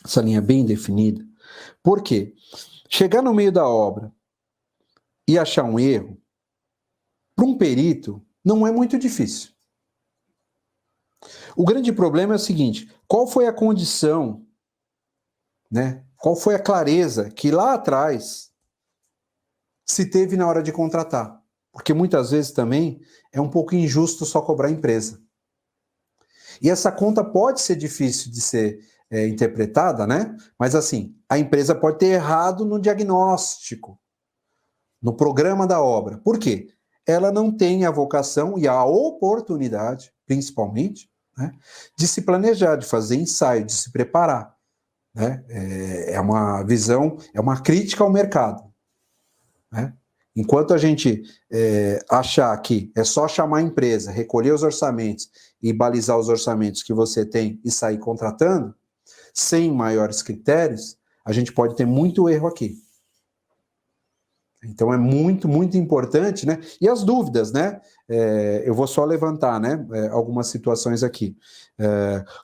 Essa linha bem definida. Por quê? Chegar no meio da obra e achar um erro, para um perito, não é muito difícil. O grande problema é o seguinte: qual foi a condição, né? Qual foi a clareza que lá atrás se teve na hora de contratar? Porque muitas vezes também é um pouco injusto só cobrar a empresa. E essa conta pode ser difícil de ser interpretada, né? Mas assim, a empresa pode ter errado no diagnóstico, no programa da obra. Por quê? Ela não tem a vocação e a oportunidade, principalmente, né, de se planejar, de fazer ensaio, de se preparar. Né? É uma visão, é uma crítica ao mercado. Né? Enquanto a gente achar que é só chamar a empresa, recolher os orçamentos e balizar os orçamentos que você tem e sair contratando, sem maiores critérios, a gente pode ter muito erro aqui. Então é muito, muito importante, né? E as dúvidas, né? Eu vou só levantar, né? Algumas situações aqui.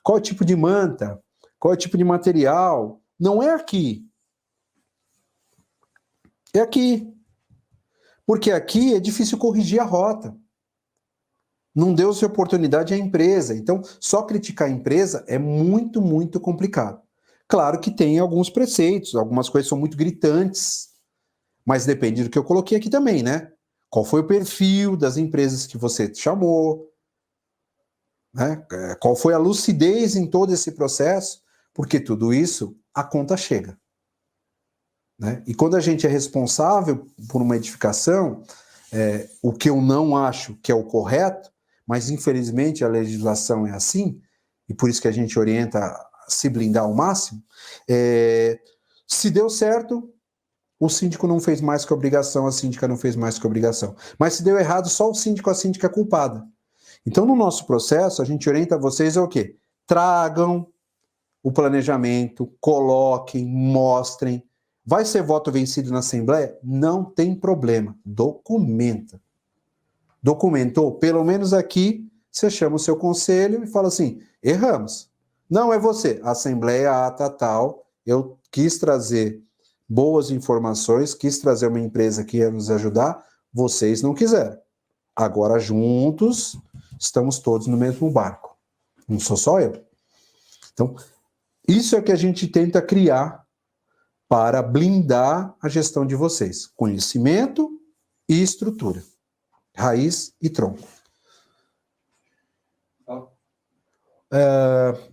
Qual é o tipo de manta? Qual é o tipo de material? Não é aqui. É aqui. Porque aqui é difícil corrigir a rota. Não deu-se oportunidade à empresa. Então, só criticar a empresa é muito, muito complicado. Claro que tem alguns preceitos, algumas coisas são muito gritantes, mas depende do que eu coloquei aqui também, né? Qual foi o perfil das empresas que você chamou, né? Qual foi a lucidez em todo esse processo, porque tudo isso, a conta chega. Né? E quando a gente é responsável por uma edificação, o que eu não acho que é o correto, mas infelizmente a legislação é assim, e por isso que a gente orienta a se blindar ao máximo, se deu certo, o síndico não fez mais que obrigação, a síndica não fez mais que obrigação. Mas se deu errado, só o síndico, a síndica é culpada. Então, no nosso processo, a gente orienta vocês ao quê? Tragam o planejamento, coloquem, mostrem. Vai ser voto vencido na Assembleia? Não tem problema. Documenta. Documentou? Pelo menos aqui, você chama o seu conselho e fala assim, erramos. Não é você. Assembleia, ata tal, eu quis trazer boas informações, quis trazer uma empresa que ia nos ajudar, vocês não quiseram. Agora, juntos, estamos todos no mesmo barco. Não sou só eu. Então, isso é o que a gente tenta criar para blindar a gestão de vocês. Conhecimento e estrutura. Raiz e tronco.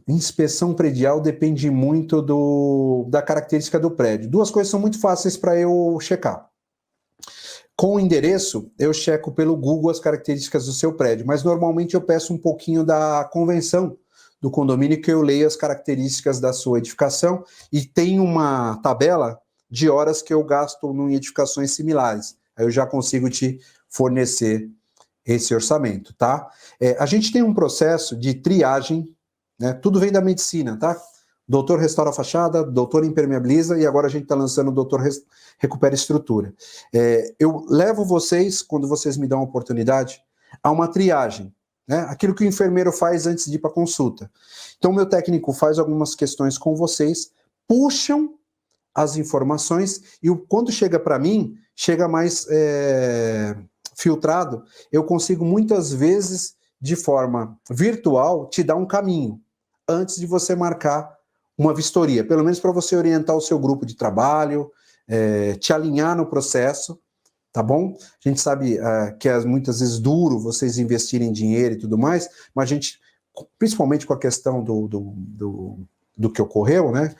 Inspeção predial depende muito da característica do prédio. Duas coisas são muito fáceis para eu checar. Com o endereço, eu checo pelo Google as características do seu prédio, mas normalmente eu peço um pouquinho da convenção do condomínio que eu leio as características da sua edificação e tem uma tabela de horas que eu gasto em edificações similares. Aí eu já consigo te fornecer esse orçamento, tá? A gente tem um processo de triagem, né? Tudo vem da medicina, tá? Doutor restaura a fachada, doutor impermeabiliza e agora a gente está lançando o doutor recupera estrutura. Eu levo vocês, quando vocês me dão a oportunidade, a uma triagem, né? Aquilo que o enfermeiro faz antes de ir para consulta. Então, o meu técnico faz algumas questões com vocês, puxam as informações e quando chega para mim, chega mais filtrado, eu consigo muitas vezes, de forma virtual, te dar um caminho antes de você marcar uma vistoria, pelo menos para você orientar o seu grupo de trabalho, te alinhar no processo, tá bom? A gente sabe que é muitas vezes duro vocês investirem dinheiro e tudo mais, mas a gente, principalmente com a questão do que ocorreu, né?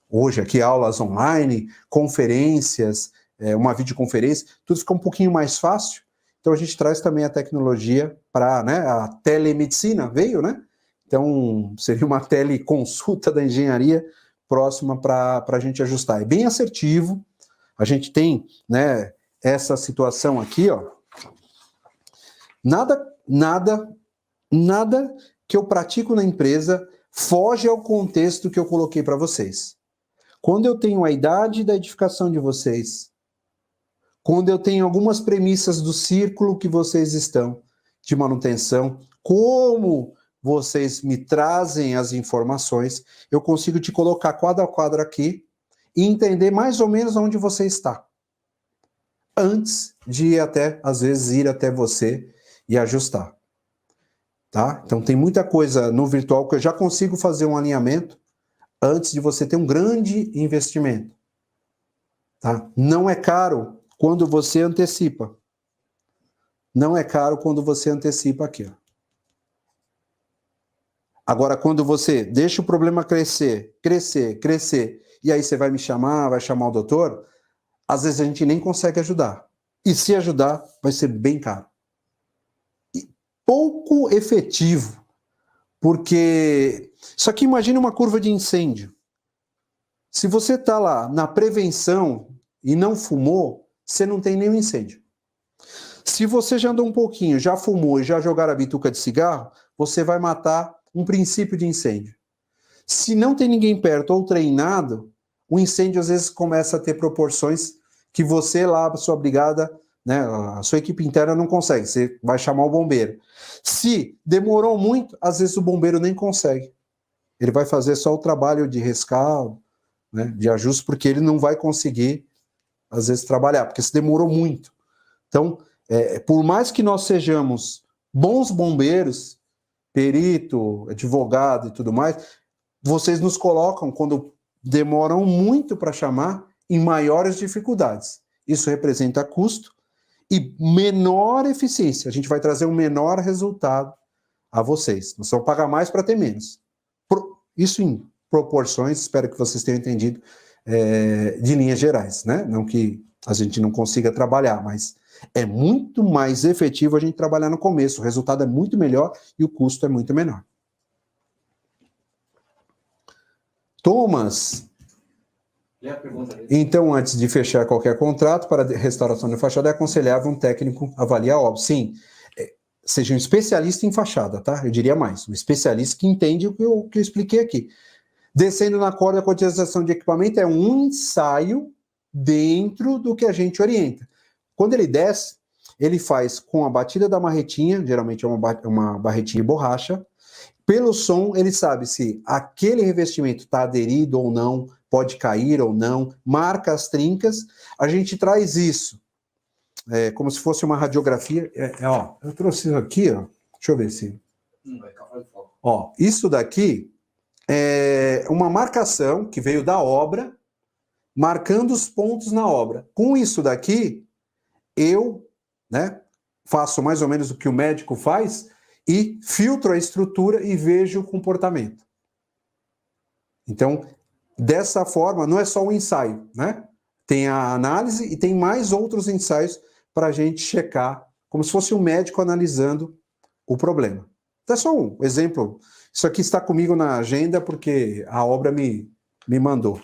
Hoje aqui aulas online, conferências, uma videoconferência, tudo fica um pouquinho mais fácil, então a gente traz também a tecnologia para, né, a telemedicina veio, né? Então seria uma teleconsulta da engenharia próxima para a gente ajustar. É bem assertivo, a gente tem, né, essa situação aqui, ó. Nada que eu pratico na empresa foge ao contexto que eu coloquei para vocês. Quando eu tenho a idade da edificação de vocês, quando eu tenho algumas premissas do círculo que vocês estão de manutenção, como vocês me trazem as informações, eu consigo te colocar quadro a quadro aqui e entender mais ou menos onde você está. Antes de às vezes, ir até você e ajustar. Tá? Então tem muita coisa no virtual que eu já consigo fazer um alinhamento antes de você ter um grande investimento. Tá? Não é caro quando você antecipa. Não é caro quando você antecipa aqui. Ó. Agora, quando você deixa o problema crescer, e aí você vai me chamar, vai chamar o doutor, às vezes a gente nem consegue ajudar. E se ajudar, vai ser bem caro. E pouco efetivo, porque... Só que imagine uma curva de incêndio. Se você está lá na prevenção e não fumou, você não tem nenhum incêndio. Se você já andou um pouquinho, já fumou e já jogaram a bituca de cigarro, você vai matar um princípio de incêndio. Se não tem ninguém perto ou treinado, o incêndio às vezes começa a ter proporções que você lá, a sua brigada, né, a sua equipe interna não consegue, você vai chamar o bombeiro. Se demorou muito, às vezes o bombeiro nem consegue. Ele vai fazer só o trabalho de rescaldo, né, de ajuste, porque ele não vai conseguir, às vezes, trabalhar, porque se demorou muito. Então, por mais que nós sejamos bons bombeiros, perito, advogado e tudo mais, vocês nos colocam, quando demoram muito para chamar, em maiores dificuldades. Isso representa custo e menor eficiência. A gente vai trazer um menor resultado a vocês. Nós vamos pagar mais para ter menos. Isso em proporções, espero que vocês tenham entendido, de linhas gerais, né? Não que a gente não consiga trabalhar, mas é muito mais efetivo a gente trabalhar no começo. O resultado é muito melhor e o custo é muito menor. Thomas,
Lê a pergunta dele.
então, antes de fechar qualquer contrato para restauração de fachada, é aconselhável um técnico avaliar a obra. Sim, seja um especialista em fachada, tá? Eu diria mais, um especialista que entende o que eu expliquei aqui. Descendo na corda, a cotização de equipamento é um ensaio dentro do que a gente orienta. Quando ele desce, ele faz com a batida da marretinha, geralmente é uma barretinha de borracha. Pelo som, ele sabe se aquele revestimento está aderido ou não, pode cair ou não, marca as trincas. A gente traz isso, como se fosse uma radiografia. Ó, eu trouxe isso aqui, ó. Deixa eu ver se...
Vai ficar fora de foco.
Ó, isso daqui é uma marcação que veio da obra, marcando os pontos na obra. Com isso daqui, eu, né, faço mais ou menos o que o médico faz e filtro a estrutura e vejo o comportamento. Então, dessa forma, não é só um ensaio, né? Tem a análise e tem mais outros ensaios para a gente checar, como se fosse um médico analisando o problema. Então, é só um exemplo. Isso aqui está comigo na agenda porque a obra me mandou.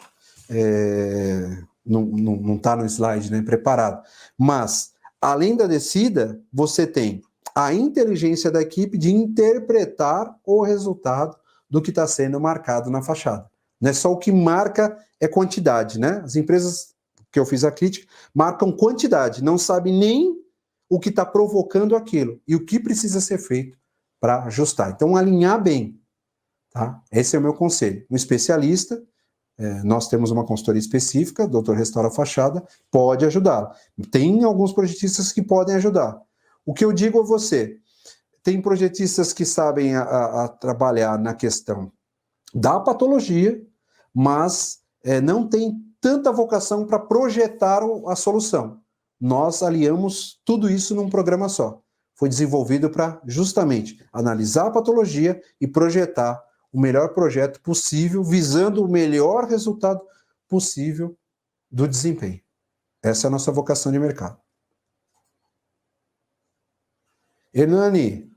Não está no slide, né? Preparado. Mas, além da descida, você tem a inteligência da equipe de interpretar o resultado do que está sendo marcado na fachada. Não é só o que marca é quantidade, né? As empresas que eu fiz a crítica marcam quantidade, não sabem nem o que está provocando aquilo e o que precisa ser feito para ajustar. Então, alinhar bem, tá? Esse é o meu conselho. Um especialista, nós temos uma consultoria específica, Doutor Restaura Fachada, pode ajudar. Tem alguns projetistas que podem ajudar. O que eu digo a você, tem projetistas que sabem a trabalhar na questão da patologia, mas não tem tanta vocação para projetar a solução. Nós aliamos tudo isso num programa só. Foi desenvolvido para justamente analisar a patologia e projetar o melhor projeto possível, visando o melhor resultado possível do desempenho. Essa é a nossa vocação de mercado. Hernani,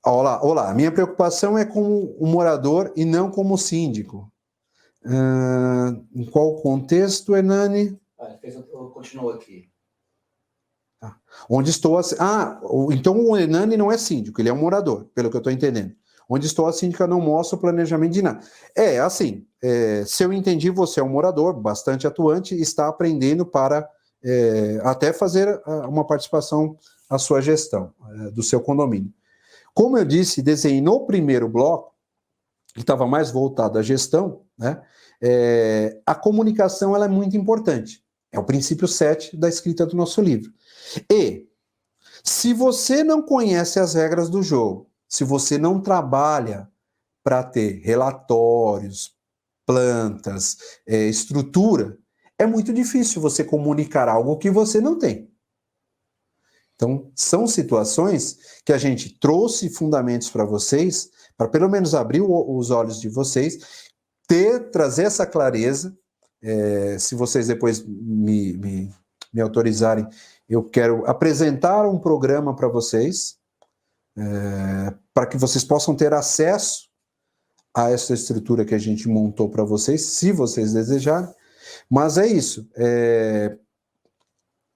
olá, minha preocupação é com o morador e não como síndico. Em qual contexto, Hernani?
Continua aqui.
Onde estou... então o Hernani não é síndico, ele é um morador, pelo que eu estou entendendo. Onde estou, a síndica não mostra o planejamento de nada. Se eu entendi, você é um morador bastante atuante e está aprendendo para até fazer uma participação à sua gestão do seu condomínio. Como eu disse, desenhei no primeiro bloco, que estava mais voltado à gestão, né, a comunicação ela é muito importante. É o princípio 7 da escrita do nosso livro. E, se você não conhece as regras do jogo, se você não trabalha para ter relatórios, plantas, estrutura, é muito difícil você comunicar algo que você não tem. Então, são situações que a gente trouxe fundamentos para vocês, para pelo menos abrir os olhos de vocês, trazer essa clareza. Se vocês depois me autorizarem, eu quero apresentar um programa para vocês, para que vocês possam ter acesso a essa estrutura que a gente montou para vocês, se vocês desejarem. Mas é isso.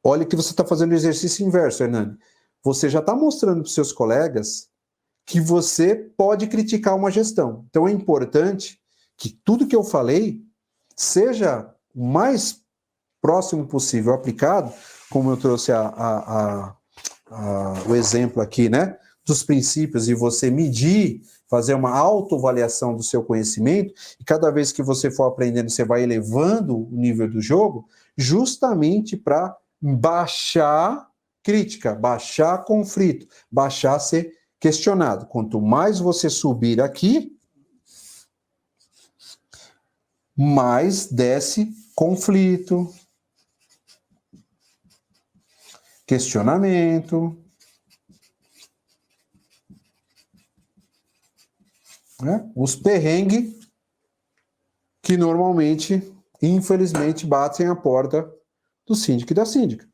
Olha que você está fazendo o exercício inverso, Hernani. Você já está mostrando para os seus colegas que você pode criticar uma gestão. Então é importante que tudo que eu falei seja o mais próximo possível aplicado, como eu trouxe o exemplo aqui, né, dos princípios, e você medir, fazer uma autoavaliação do seu conhecimento, e cada vez que você for aprendendo, você vai elevando o nível do jogo, justamente para baixar crítica, baixar conflito, baixar ser questionado. Quanto mais você subir aqui, mais desce conflito, questionamento, né? Os perrengues que normalmente, infelizmente, batem a porta do síndico e da síndica.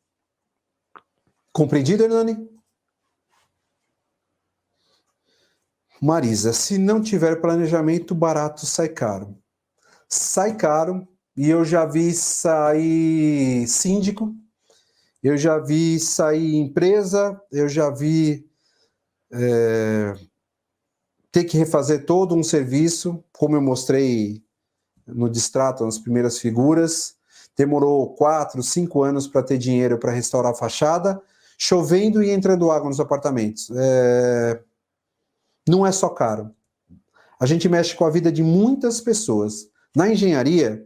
Compreendido, Hernani? Marisa, se não tiver planejamento, barato sai caro. Sai caro, e eu já vi sair síndico, eu já vi sair empresa, eu já vi ter que refazer todo um serviço, como eu mostrei no distrato, nas primeiras figuras. Demorou 4, 5 anos para ter dinheiro para restaurar a fachada, chovendo e entrando água nos apartamentos. Não é só caro. A gente mexe com a vida de muitas pessoas. Na engenharia,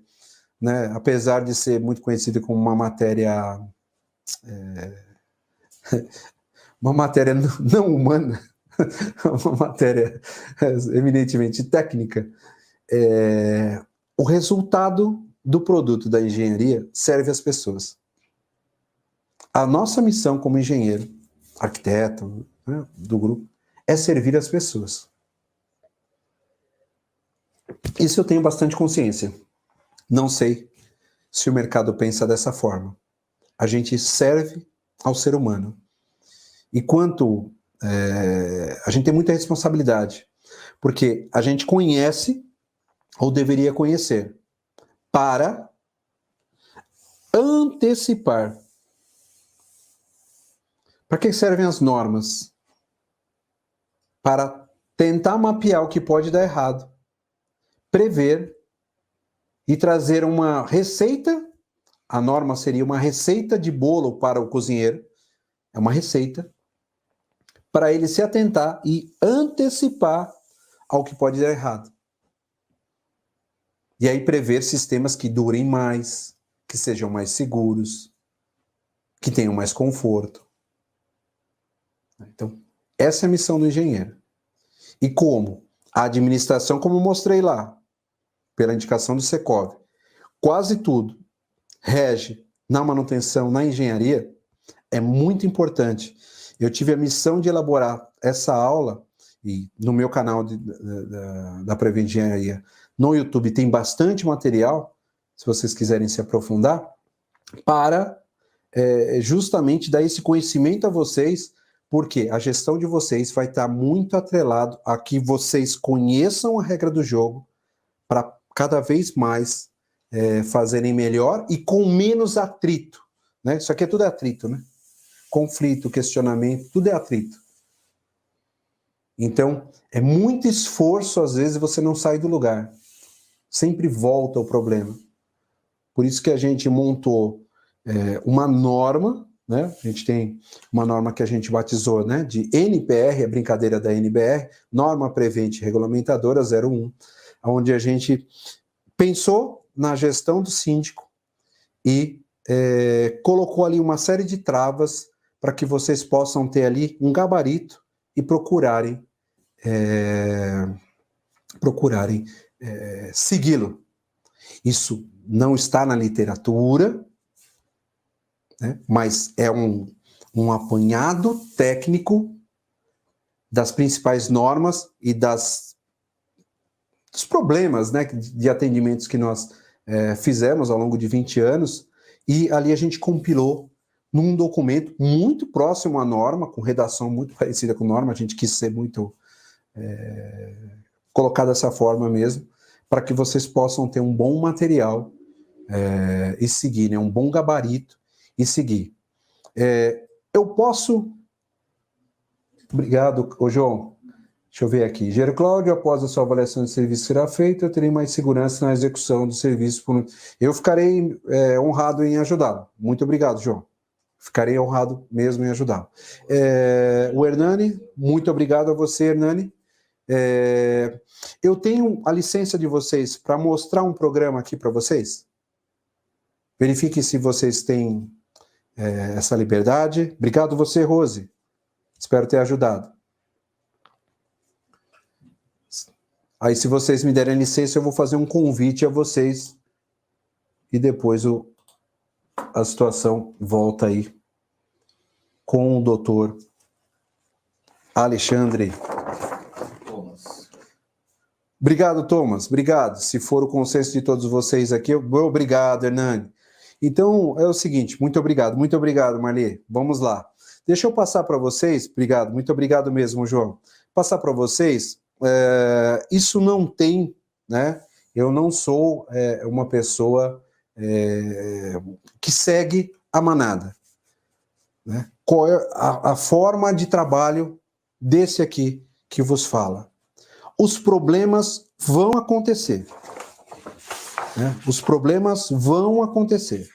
né, apesar de ser muito conhecida como uma matéria não humana, uma matéria eminentemente técnica, o resultado do produto da engenharia serve às pessoas. A nossa missão como engenheiro, arquiteto, né, do grupo, é servir as pessoas. Isso eu tenho bastante consciência. Não sei se o mercado pensa dessa forma. A gente serve ao ser humano. E quanto a gente tem muita responsabilidade, porque a gente conhece, ou deveria conhecer, para antecipar. Para que servem as normas? Para tentar mapear o que pode dar errado, prever e trazer uma receita. A norma seria uma receita de bolo para o cozinheiro, é uma receita, para ele se atentar e antecipar ao que pode dar errado. E aí prever sistemas que durem mais, que sejam mais seguros, que tenham mais conforto. Então, essa é a missão do engenheiro. E como? A administração, como eu mostrei lá, pela indicação do Secov, quase tudo rege na manutenção, na engenharia, é muito importante. Eu tive a missão de elaborar essa aula, e no meu canal da Prevent Engenharia, no YouTube, tem bastante material, se vocês quiserem se aprofundar, para justamente dar esse conhecimento a vocês, porque a gestão de vocês vai estar muito atrelado a que vocês conheçam a regra do jogo para cada vez mais fazerem melhor e com menos atrito, né? Isso aqui tudo é atrito, né? Conflito, questionamento, tudo é atrito. Então, é muito esforço, às vezes, você não sai do lugar. Sempre volta o problema. Por isso que a gente montou uma norma, né? A gente tem uma norma que a gente batizou, né, de NPR, a brincadeira da NBR, Norma Prevent Regulamentadora 01, onde a gente pensou na gestão do síndico e colocou ali uma série de travas para que vocês possam ter ali um gabarito e procurarem segui-lo. Isso não está na literatura, né, mas é um apanhado técnico das principais normas e dos problemas, né, de atendimentos que nós fizemos ao longo de 20 anos, e ali a gente compilou num documento muito próximo à norma, com redação muito parecida com norma, a gente quis ser muito colocar dessa forma mesmo, para que vocês possam ter um bom material e seguir, né, um bom gabarito e seguir. Eu posso... Obrigado, João. Deixa eu ver aqui. Engenheiro Cláudio, após a sua avaliação de serviço será feita, eu terei mais segurança na execução do serviço. Eu ficarei honrado em ajudá-lo. Muito obrigado, João. Ficarei honrado mesmo em ajudá-lo. O Hernani, muito obrigado a você, Hernani. Eu tenho a licença de vocês para mostrar um programa aqui para vocês. Verifique se vocês têm essa liberdade. Obrigado você, Rose. Espero ter ajudado. Aí, se vocês me derem licença, eu vou fazer um convite a vocês e depois a situação volta aí com o doutor Alexandre.
Thomas.
Obrigado, Thomas. Obrigado. Se for o consenso de todos vocês aqui, obrigado, Hernani. Então, é o seguinte, muito obrigado, Marli. Vamos lá. Deixa eu passar para vocês, obrigado, muito obrigado mesmo, João. Passar para vocês, isso não tem, né? Eu não sou uma pessoa que segue a manada, né? Qual é a forma de trabalho desse aqui que vos fala? Os problemas vão acontecer. Né? Os problemas vão acontecer.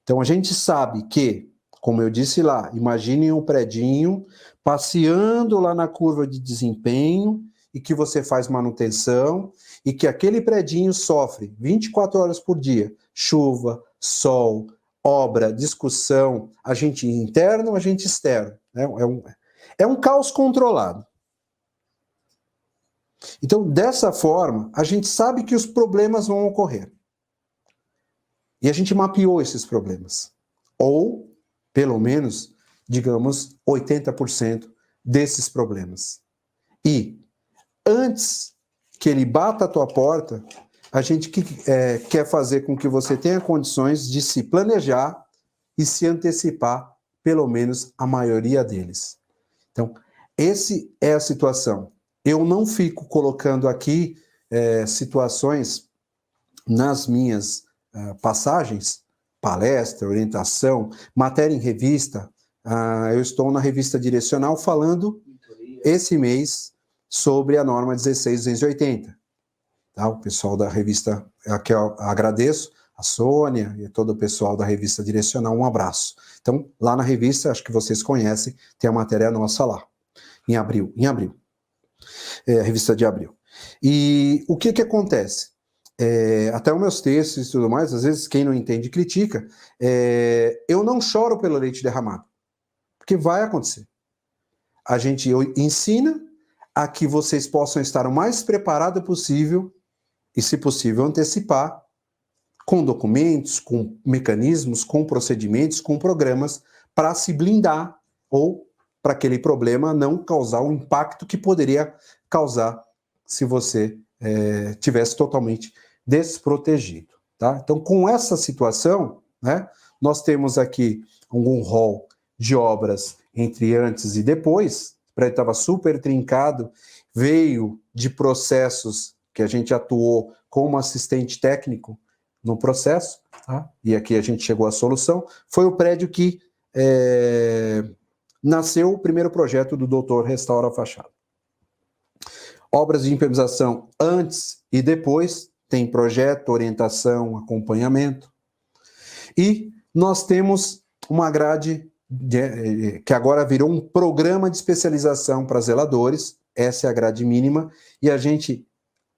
Então, a gente sabe que, como eu disse lá, imaginem um predinho passeando lá na curva de desempenho e que você faz manutenção e que aquele predinho sofre 24 horas por dia, chuva, sol, obra, discussão, agente interno, agente externo. Né? É um caos controlado. Então, dessa forma, a gente sabe que os problemas vão ocorrer. E a gente mapeou esses problemas. Ou, pelo menos, digamos, 80% desses problemas. E, antes que ele bata a tua porta, a gente quer fazer com que você tenha condições de se planejar e se antecipar, pelo menos, a maioria deles. Então, essa é a situação. Eu não fico colocando aqui situações nas minhas passagens, palestra, orientação, matéria em revista. Eu estou na revista Direcional falando esse mês sobre a norma 16280. Tá? O pessoal da revista, aqui eu agradeço, a Sônia e todo o pessoal da revista Direcional, um abraço. Então, lá na revista, acho que vocês conhecem, tem a matéria nossa lá, em abril. A revista de abril. E o que acontece? Até os meus textos e tudo mais, às vezes quem não entende critica, eu não choro pelo leite derramado, porque vai acontecer. A gente ensina a que vocês possam estar o mais preparado possível e, se possível, antecipar com documentos, com mecanismos, com procedimentos, com programas para se blindar ou para aquele problema não causar o impacto que poderia causar se você tivesse totalmente desprotegido. Tá? Então, com essa situação, né, nós temos aqui um rol de obras entre antes e depois. O prédio estava super trincado, veio de processos que a gente atuou como assistente técnico no processo, tá? E aqui a gente chegou à solução. Foi o prédio que nasceu o primeiro projeto do Doutor Restaura a Fachada. Obras de impermeabilização antes e depois, tem projeto, orientação, acompanhamento. E nós temos uma grade que agora virou um programa de especialização para zeladores, essa é a grade mínima, e a gente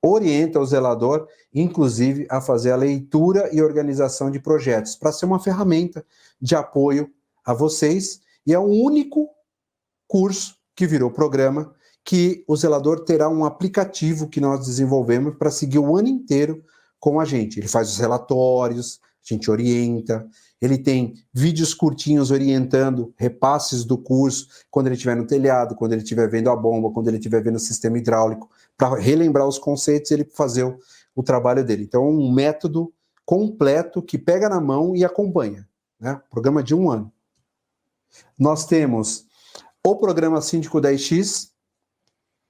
orienta o zelador, inclusive, a fazer a leitura e organização de projetos, para ser uma ferramenta de apoio a vocês, e é o único curso que virou programa que o zelador terá um aplicativo que nós desenvolvemos para seguir o ano inteiro com a gente. Ele faz os relatórios, a gente orienta, ele tem vídeos curtinhos orientando repasses do curso, quando ele estiver no telhado, quando ele estiver vendo a bomba, quando ele estiver vendo o sistema hidráulico, para relembrar os conceitos e ele fazer o trabalho dele. Então, um método completo que pega na mão e acompanha, né? Programa de 1 ano. Nós temos o programa Síndico 10X,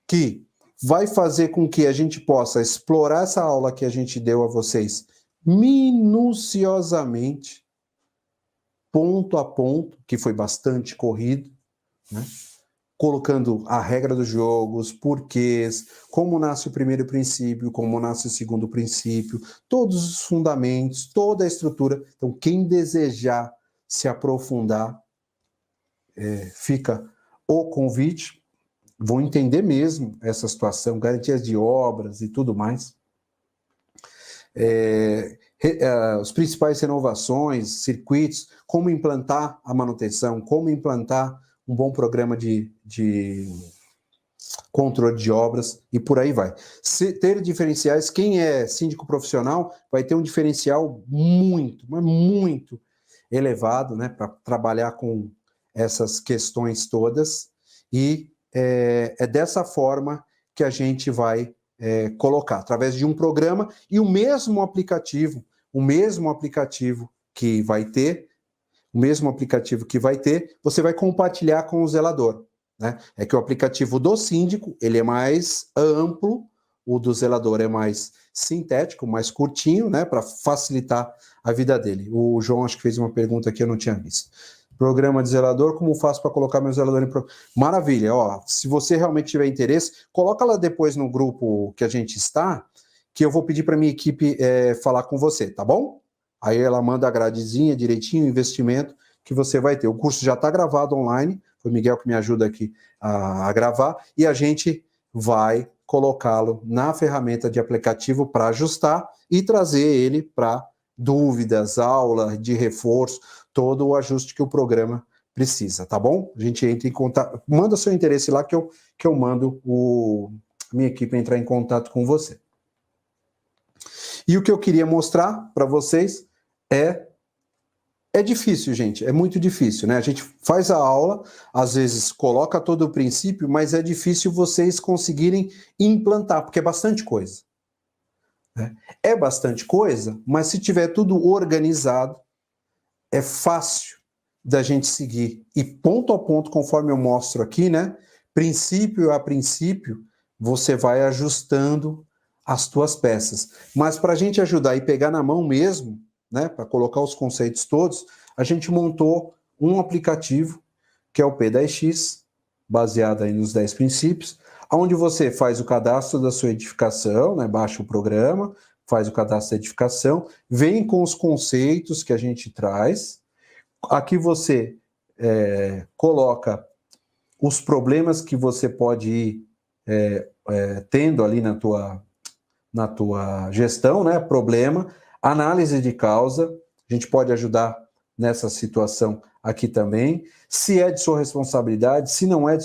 que vai fazer com que a gente possa explorar essa aula que a gente deu a vocês minuciosamente, ponto a ponto, que foi bastante corrido, né? colocando a regra do jogo, os porquês, como nasce o primeiro princípio, como nasce o segundo princípio, todos os fundamentos, toda a estrutura. Então, quem desejar se aprofundar, fica o convite, vão entender mesmo essa situação, garantias de obras e tudo mais. As principais renovações, circuitos, como implantar a manutenção, como implantar um bom programa de controle de obras e por aí vai. Ter diferenciais, quem é síndico profissional vai ter um diferencial muito, mas muito elevado, né, para trabalhar com essas questões todas, e é dessa forma que a gente vai colocar, através de um programa e o mesmo aplicativo que vai ter, você vai compartilhar com o zelador, né? É que o aplicativo do síndico, ele é mais amplo, o do zelador é mais sintético, mais curtinho, né, para facilitar a vida dele. O João acho que fez uma pergunta que eu não tinha visto. Programa de zelador, como faço para colocar meu zelador em programa? Maravilha, ó, se você realmente tiver interesse, coloca lá depois no grupo que a gente está, que eu vou pedir para minha equipe falar com você, tá bom? Aí ela manda a gradezinha direitinho, o investimento que você vai ter. O curso já está gravado online, foi o Miguel que me ajuda aqui a gravar, e a gente vai colocá-lo na ferramenta de aplicativo para ajustar e trazer ele para dúvidas, aula de reforço, todo o ajuste que o programa precisa, tá bom? A gente entra em contato, manda seu interesse lá que eu mando a minha equipe entrar em contato com você. E o que eu queria mostrar para vocês é difícil, gente, é muito difícil, né? A gente faz a aula, às vezes coloca todo o princípio, mas é difícil vocês conseguirem implantar, porque é bastante coisa. Né? É bastante coisa, mas se tiver tudo organizado, é fácil da gente seguir. E ponto a ponto, conforme eu mostro aqui, né? Princípio a princípio, você vai ajustando as tuas peças. Mas para a gente ajudar e pegar na mão mesmo, né, para colocar os conceitos todos, a gente montou um aplicativo, que é o P10X, baseado aí nos 10 princípios, onde você faz o cadastro da sua edificação, né, baixa o programa, faz o cadastro da edificação, vem com os conceitos que a gente traz, aqui você coloca os problemas que você pode ir tendo ali na tua gestão, né, problema, análise de causa, a gente pode ajudar nessa situação aqui também, se é de sua responsabilidade, se não é de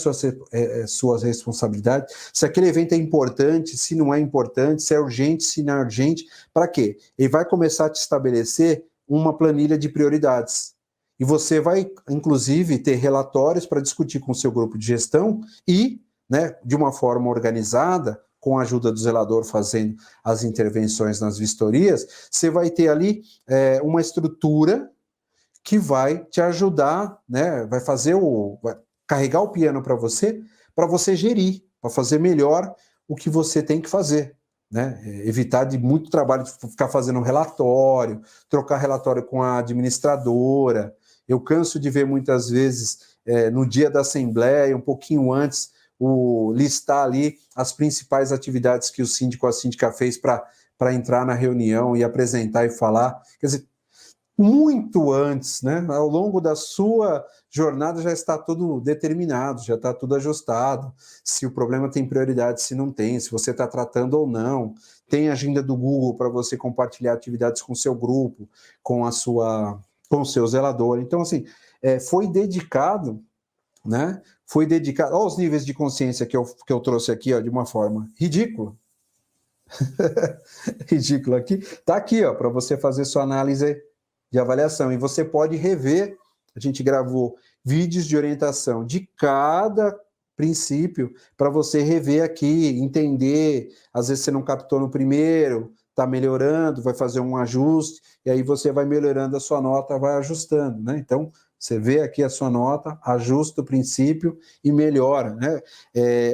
sua responsabilidade, se aquele evento é importante, se não é importante, se é urgente, se não é urgente, para quê? Ele vai começar a te estabelecer uma planilha de prioridades. E você vai, inclusive, ter relatórios para discutir com o seu grupo de gestão e, né, de uma forma organizada, com a ajuda do zelador fazendo as intervenções nas vistorias, você vai ter ali uma estrutura que vai te ajudar, né? Vai carregar o piano para você gerir, para fazer melhor o que você tem que fazer, né? Evitar de muito trabalho de ficar fazendo relatório, trocar relatório com a administradora. Eu canso de ver muitas vezes no dia da assembleia, um pouquinho antes, listar ali as principais atividades que o síndico ou a síndica fez para entrar na reunião e apresentar e falar. Quer dizer, muito antes, né? Ao longo da sua jornada já está tudo determinado, já está tudo ajustado. Se o problema tem prioridade, se não tem, se você está tratando ou não. Tem a agenda do Google para você compartilhar atividades com o seu grupo, com o seu zelador. Então, assim, foi dedicado, né? Foi dedicado. Olha os níveis de consciência que eu trouxe aqui, ó, de uma forma ridícula. Ridículo aqui. Tá aqui, ó, para você fazer sua análise de avaliação. E você pode rever. A gente gravou vídeos de orientação de cada princípio para você rever aqui, entender. Às vezes você não captou no primeiro, está melhorando, vai fazer um ajuste, e aí você vai melhorando a sua nota, vai ajustando, né? Então, você vê aqui a sua nota, ajusta o princípio e melhora, né?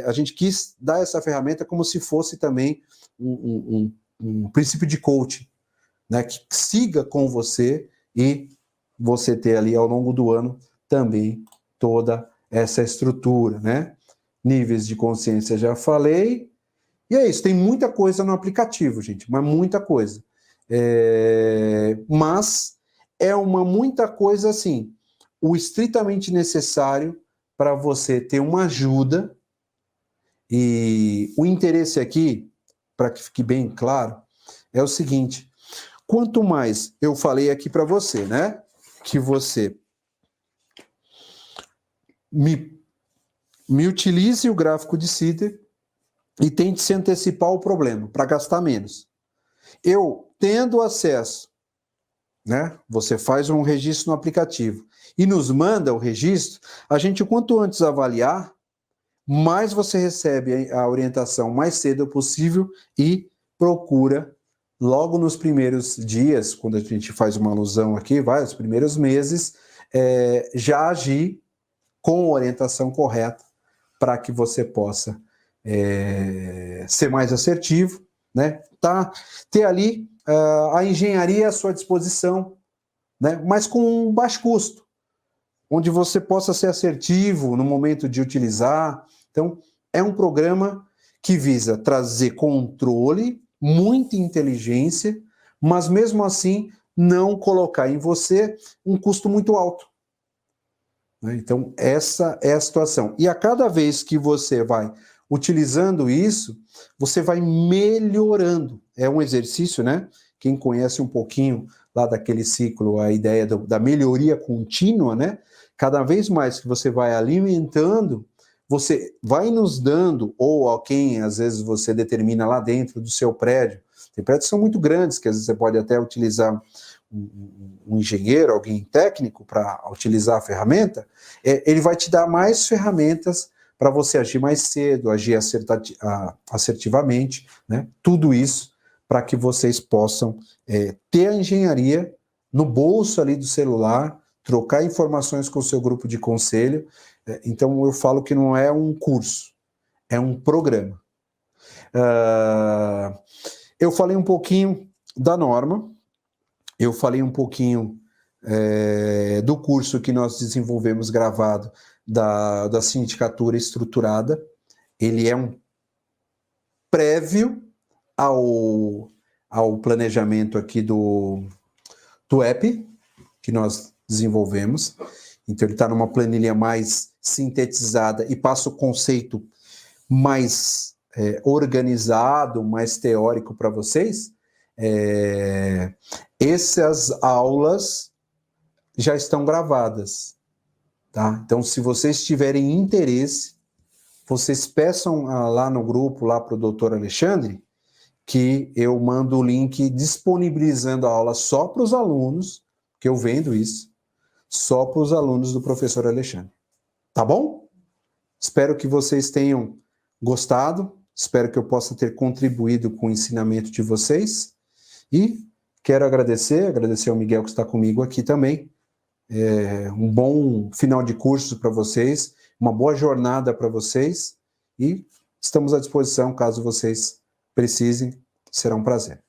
A gente quis dar essa ferramenta como se fosse também um princípio de coaching, né? Que siga com você e você ter ali ao longo do ano também toda essa estrutura, né? Níveis de consciência já falei. E é isso, tem muita coisa no aplicativo, gente, mas muita coisa. Mas é muita coisa assim, o estritamente necessário para você ter uma ajuda. E o interesse aqui, para que fique bem claro, é o seguinte: quanto mais eu falei aqui para você, né, que você me utilize o gráfico de Sitter e tente se antecipar ao problema, para gastar menos. Eu tendo acesso, né, você faz um registro no aplicativo e nos manda o registro, a gente, quanto antes avaliar, mais você recebe a orientação mais cedo possível e procura, logo nos primeiros dias, quando a gente faz uma alusão aqui, os primeiros meses, já agir com a orientação correta para que você possa ser mais assertivo, né? Ter ali a engenharia à sua disposição, né? Mas com baixo custo, onde você possa ser assertivo no momento de utilizar. Então, é um programa que visa trazer controle, muita inteligência, mas mesmo assim não colocar em você um custo muito alto. Então, essa é a situação. E a cada vez que você vai utilizando isso, você vai melhorando. É um exercício, né? Quem conhece um pouquinho lá daquele ciclo, a ideia da melhoria contínua, né? Cada vez mais que você vai alimentando, você vai nos dando, ou a quem às vezes você determina lá dentro do seu prédio. Tem prédios que são muito grandes, que às vezes você pode até utilizar um engenheiro, alguém técnico para utilizar a ferramenta, ele vai te dar mais ferramentas para você agir mais cedo, agir assertivamente, né? Tudo isso para que vocês possam ter a engenharia no bolso ali do celular, trocar informações com o seu grupo de conselho. Então eu falo que não é um curso, é um programa. Eu falei um pouquinho da norma, eu falei um pouquinho do curso que nós desenvolvemos gravado da sindicatura estruturada. Ele é um prévio ao planejamento aqui do app que nós desenvolvemos. Então ele está numa planilha mais sintetizada e passa o conceito mais organizado, mais teórico para vocês. Essas aulas já estão gravadas, tá? Então, se vocês tiverem interesse, vocês peçam lá no grupo, lá para o Dr. Alexandre, que eu mando o link disponibilizando a aula só para os alunos, que eu vendo isso, só para os alunos do professor Alexandre. Tá bom? Espero que vocês tenham gostado, espero que eu possa ter contribuído com o ensinamento de vocês, e quero agradecer ao Miguel que está comigo aqui também. Um bom final de curso para vocês, uma boa jornada para vocês, e estamos à disposição caso vocês precisem, será um prazer.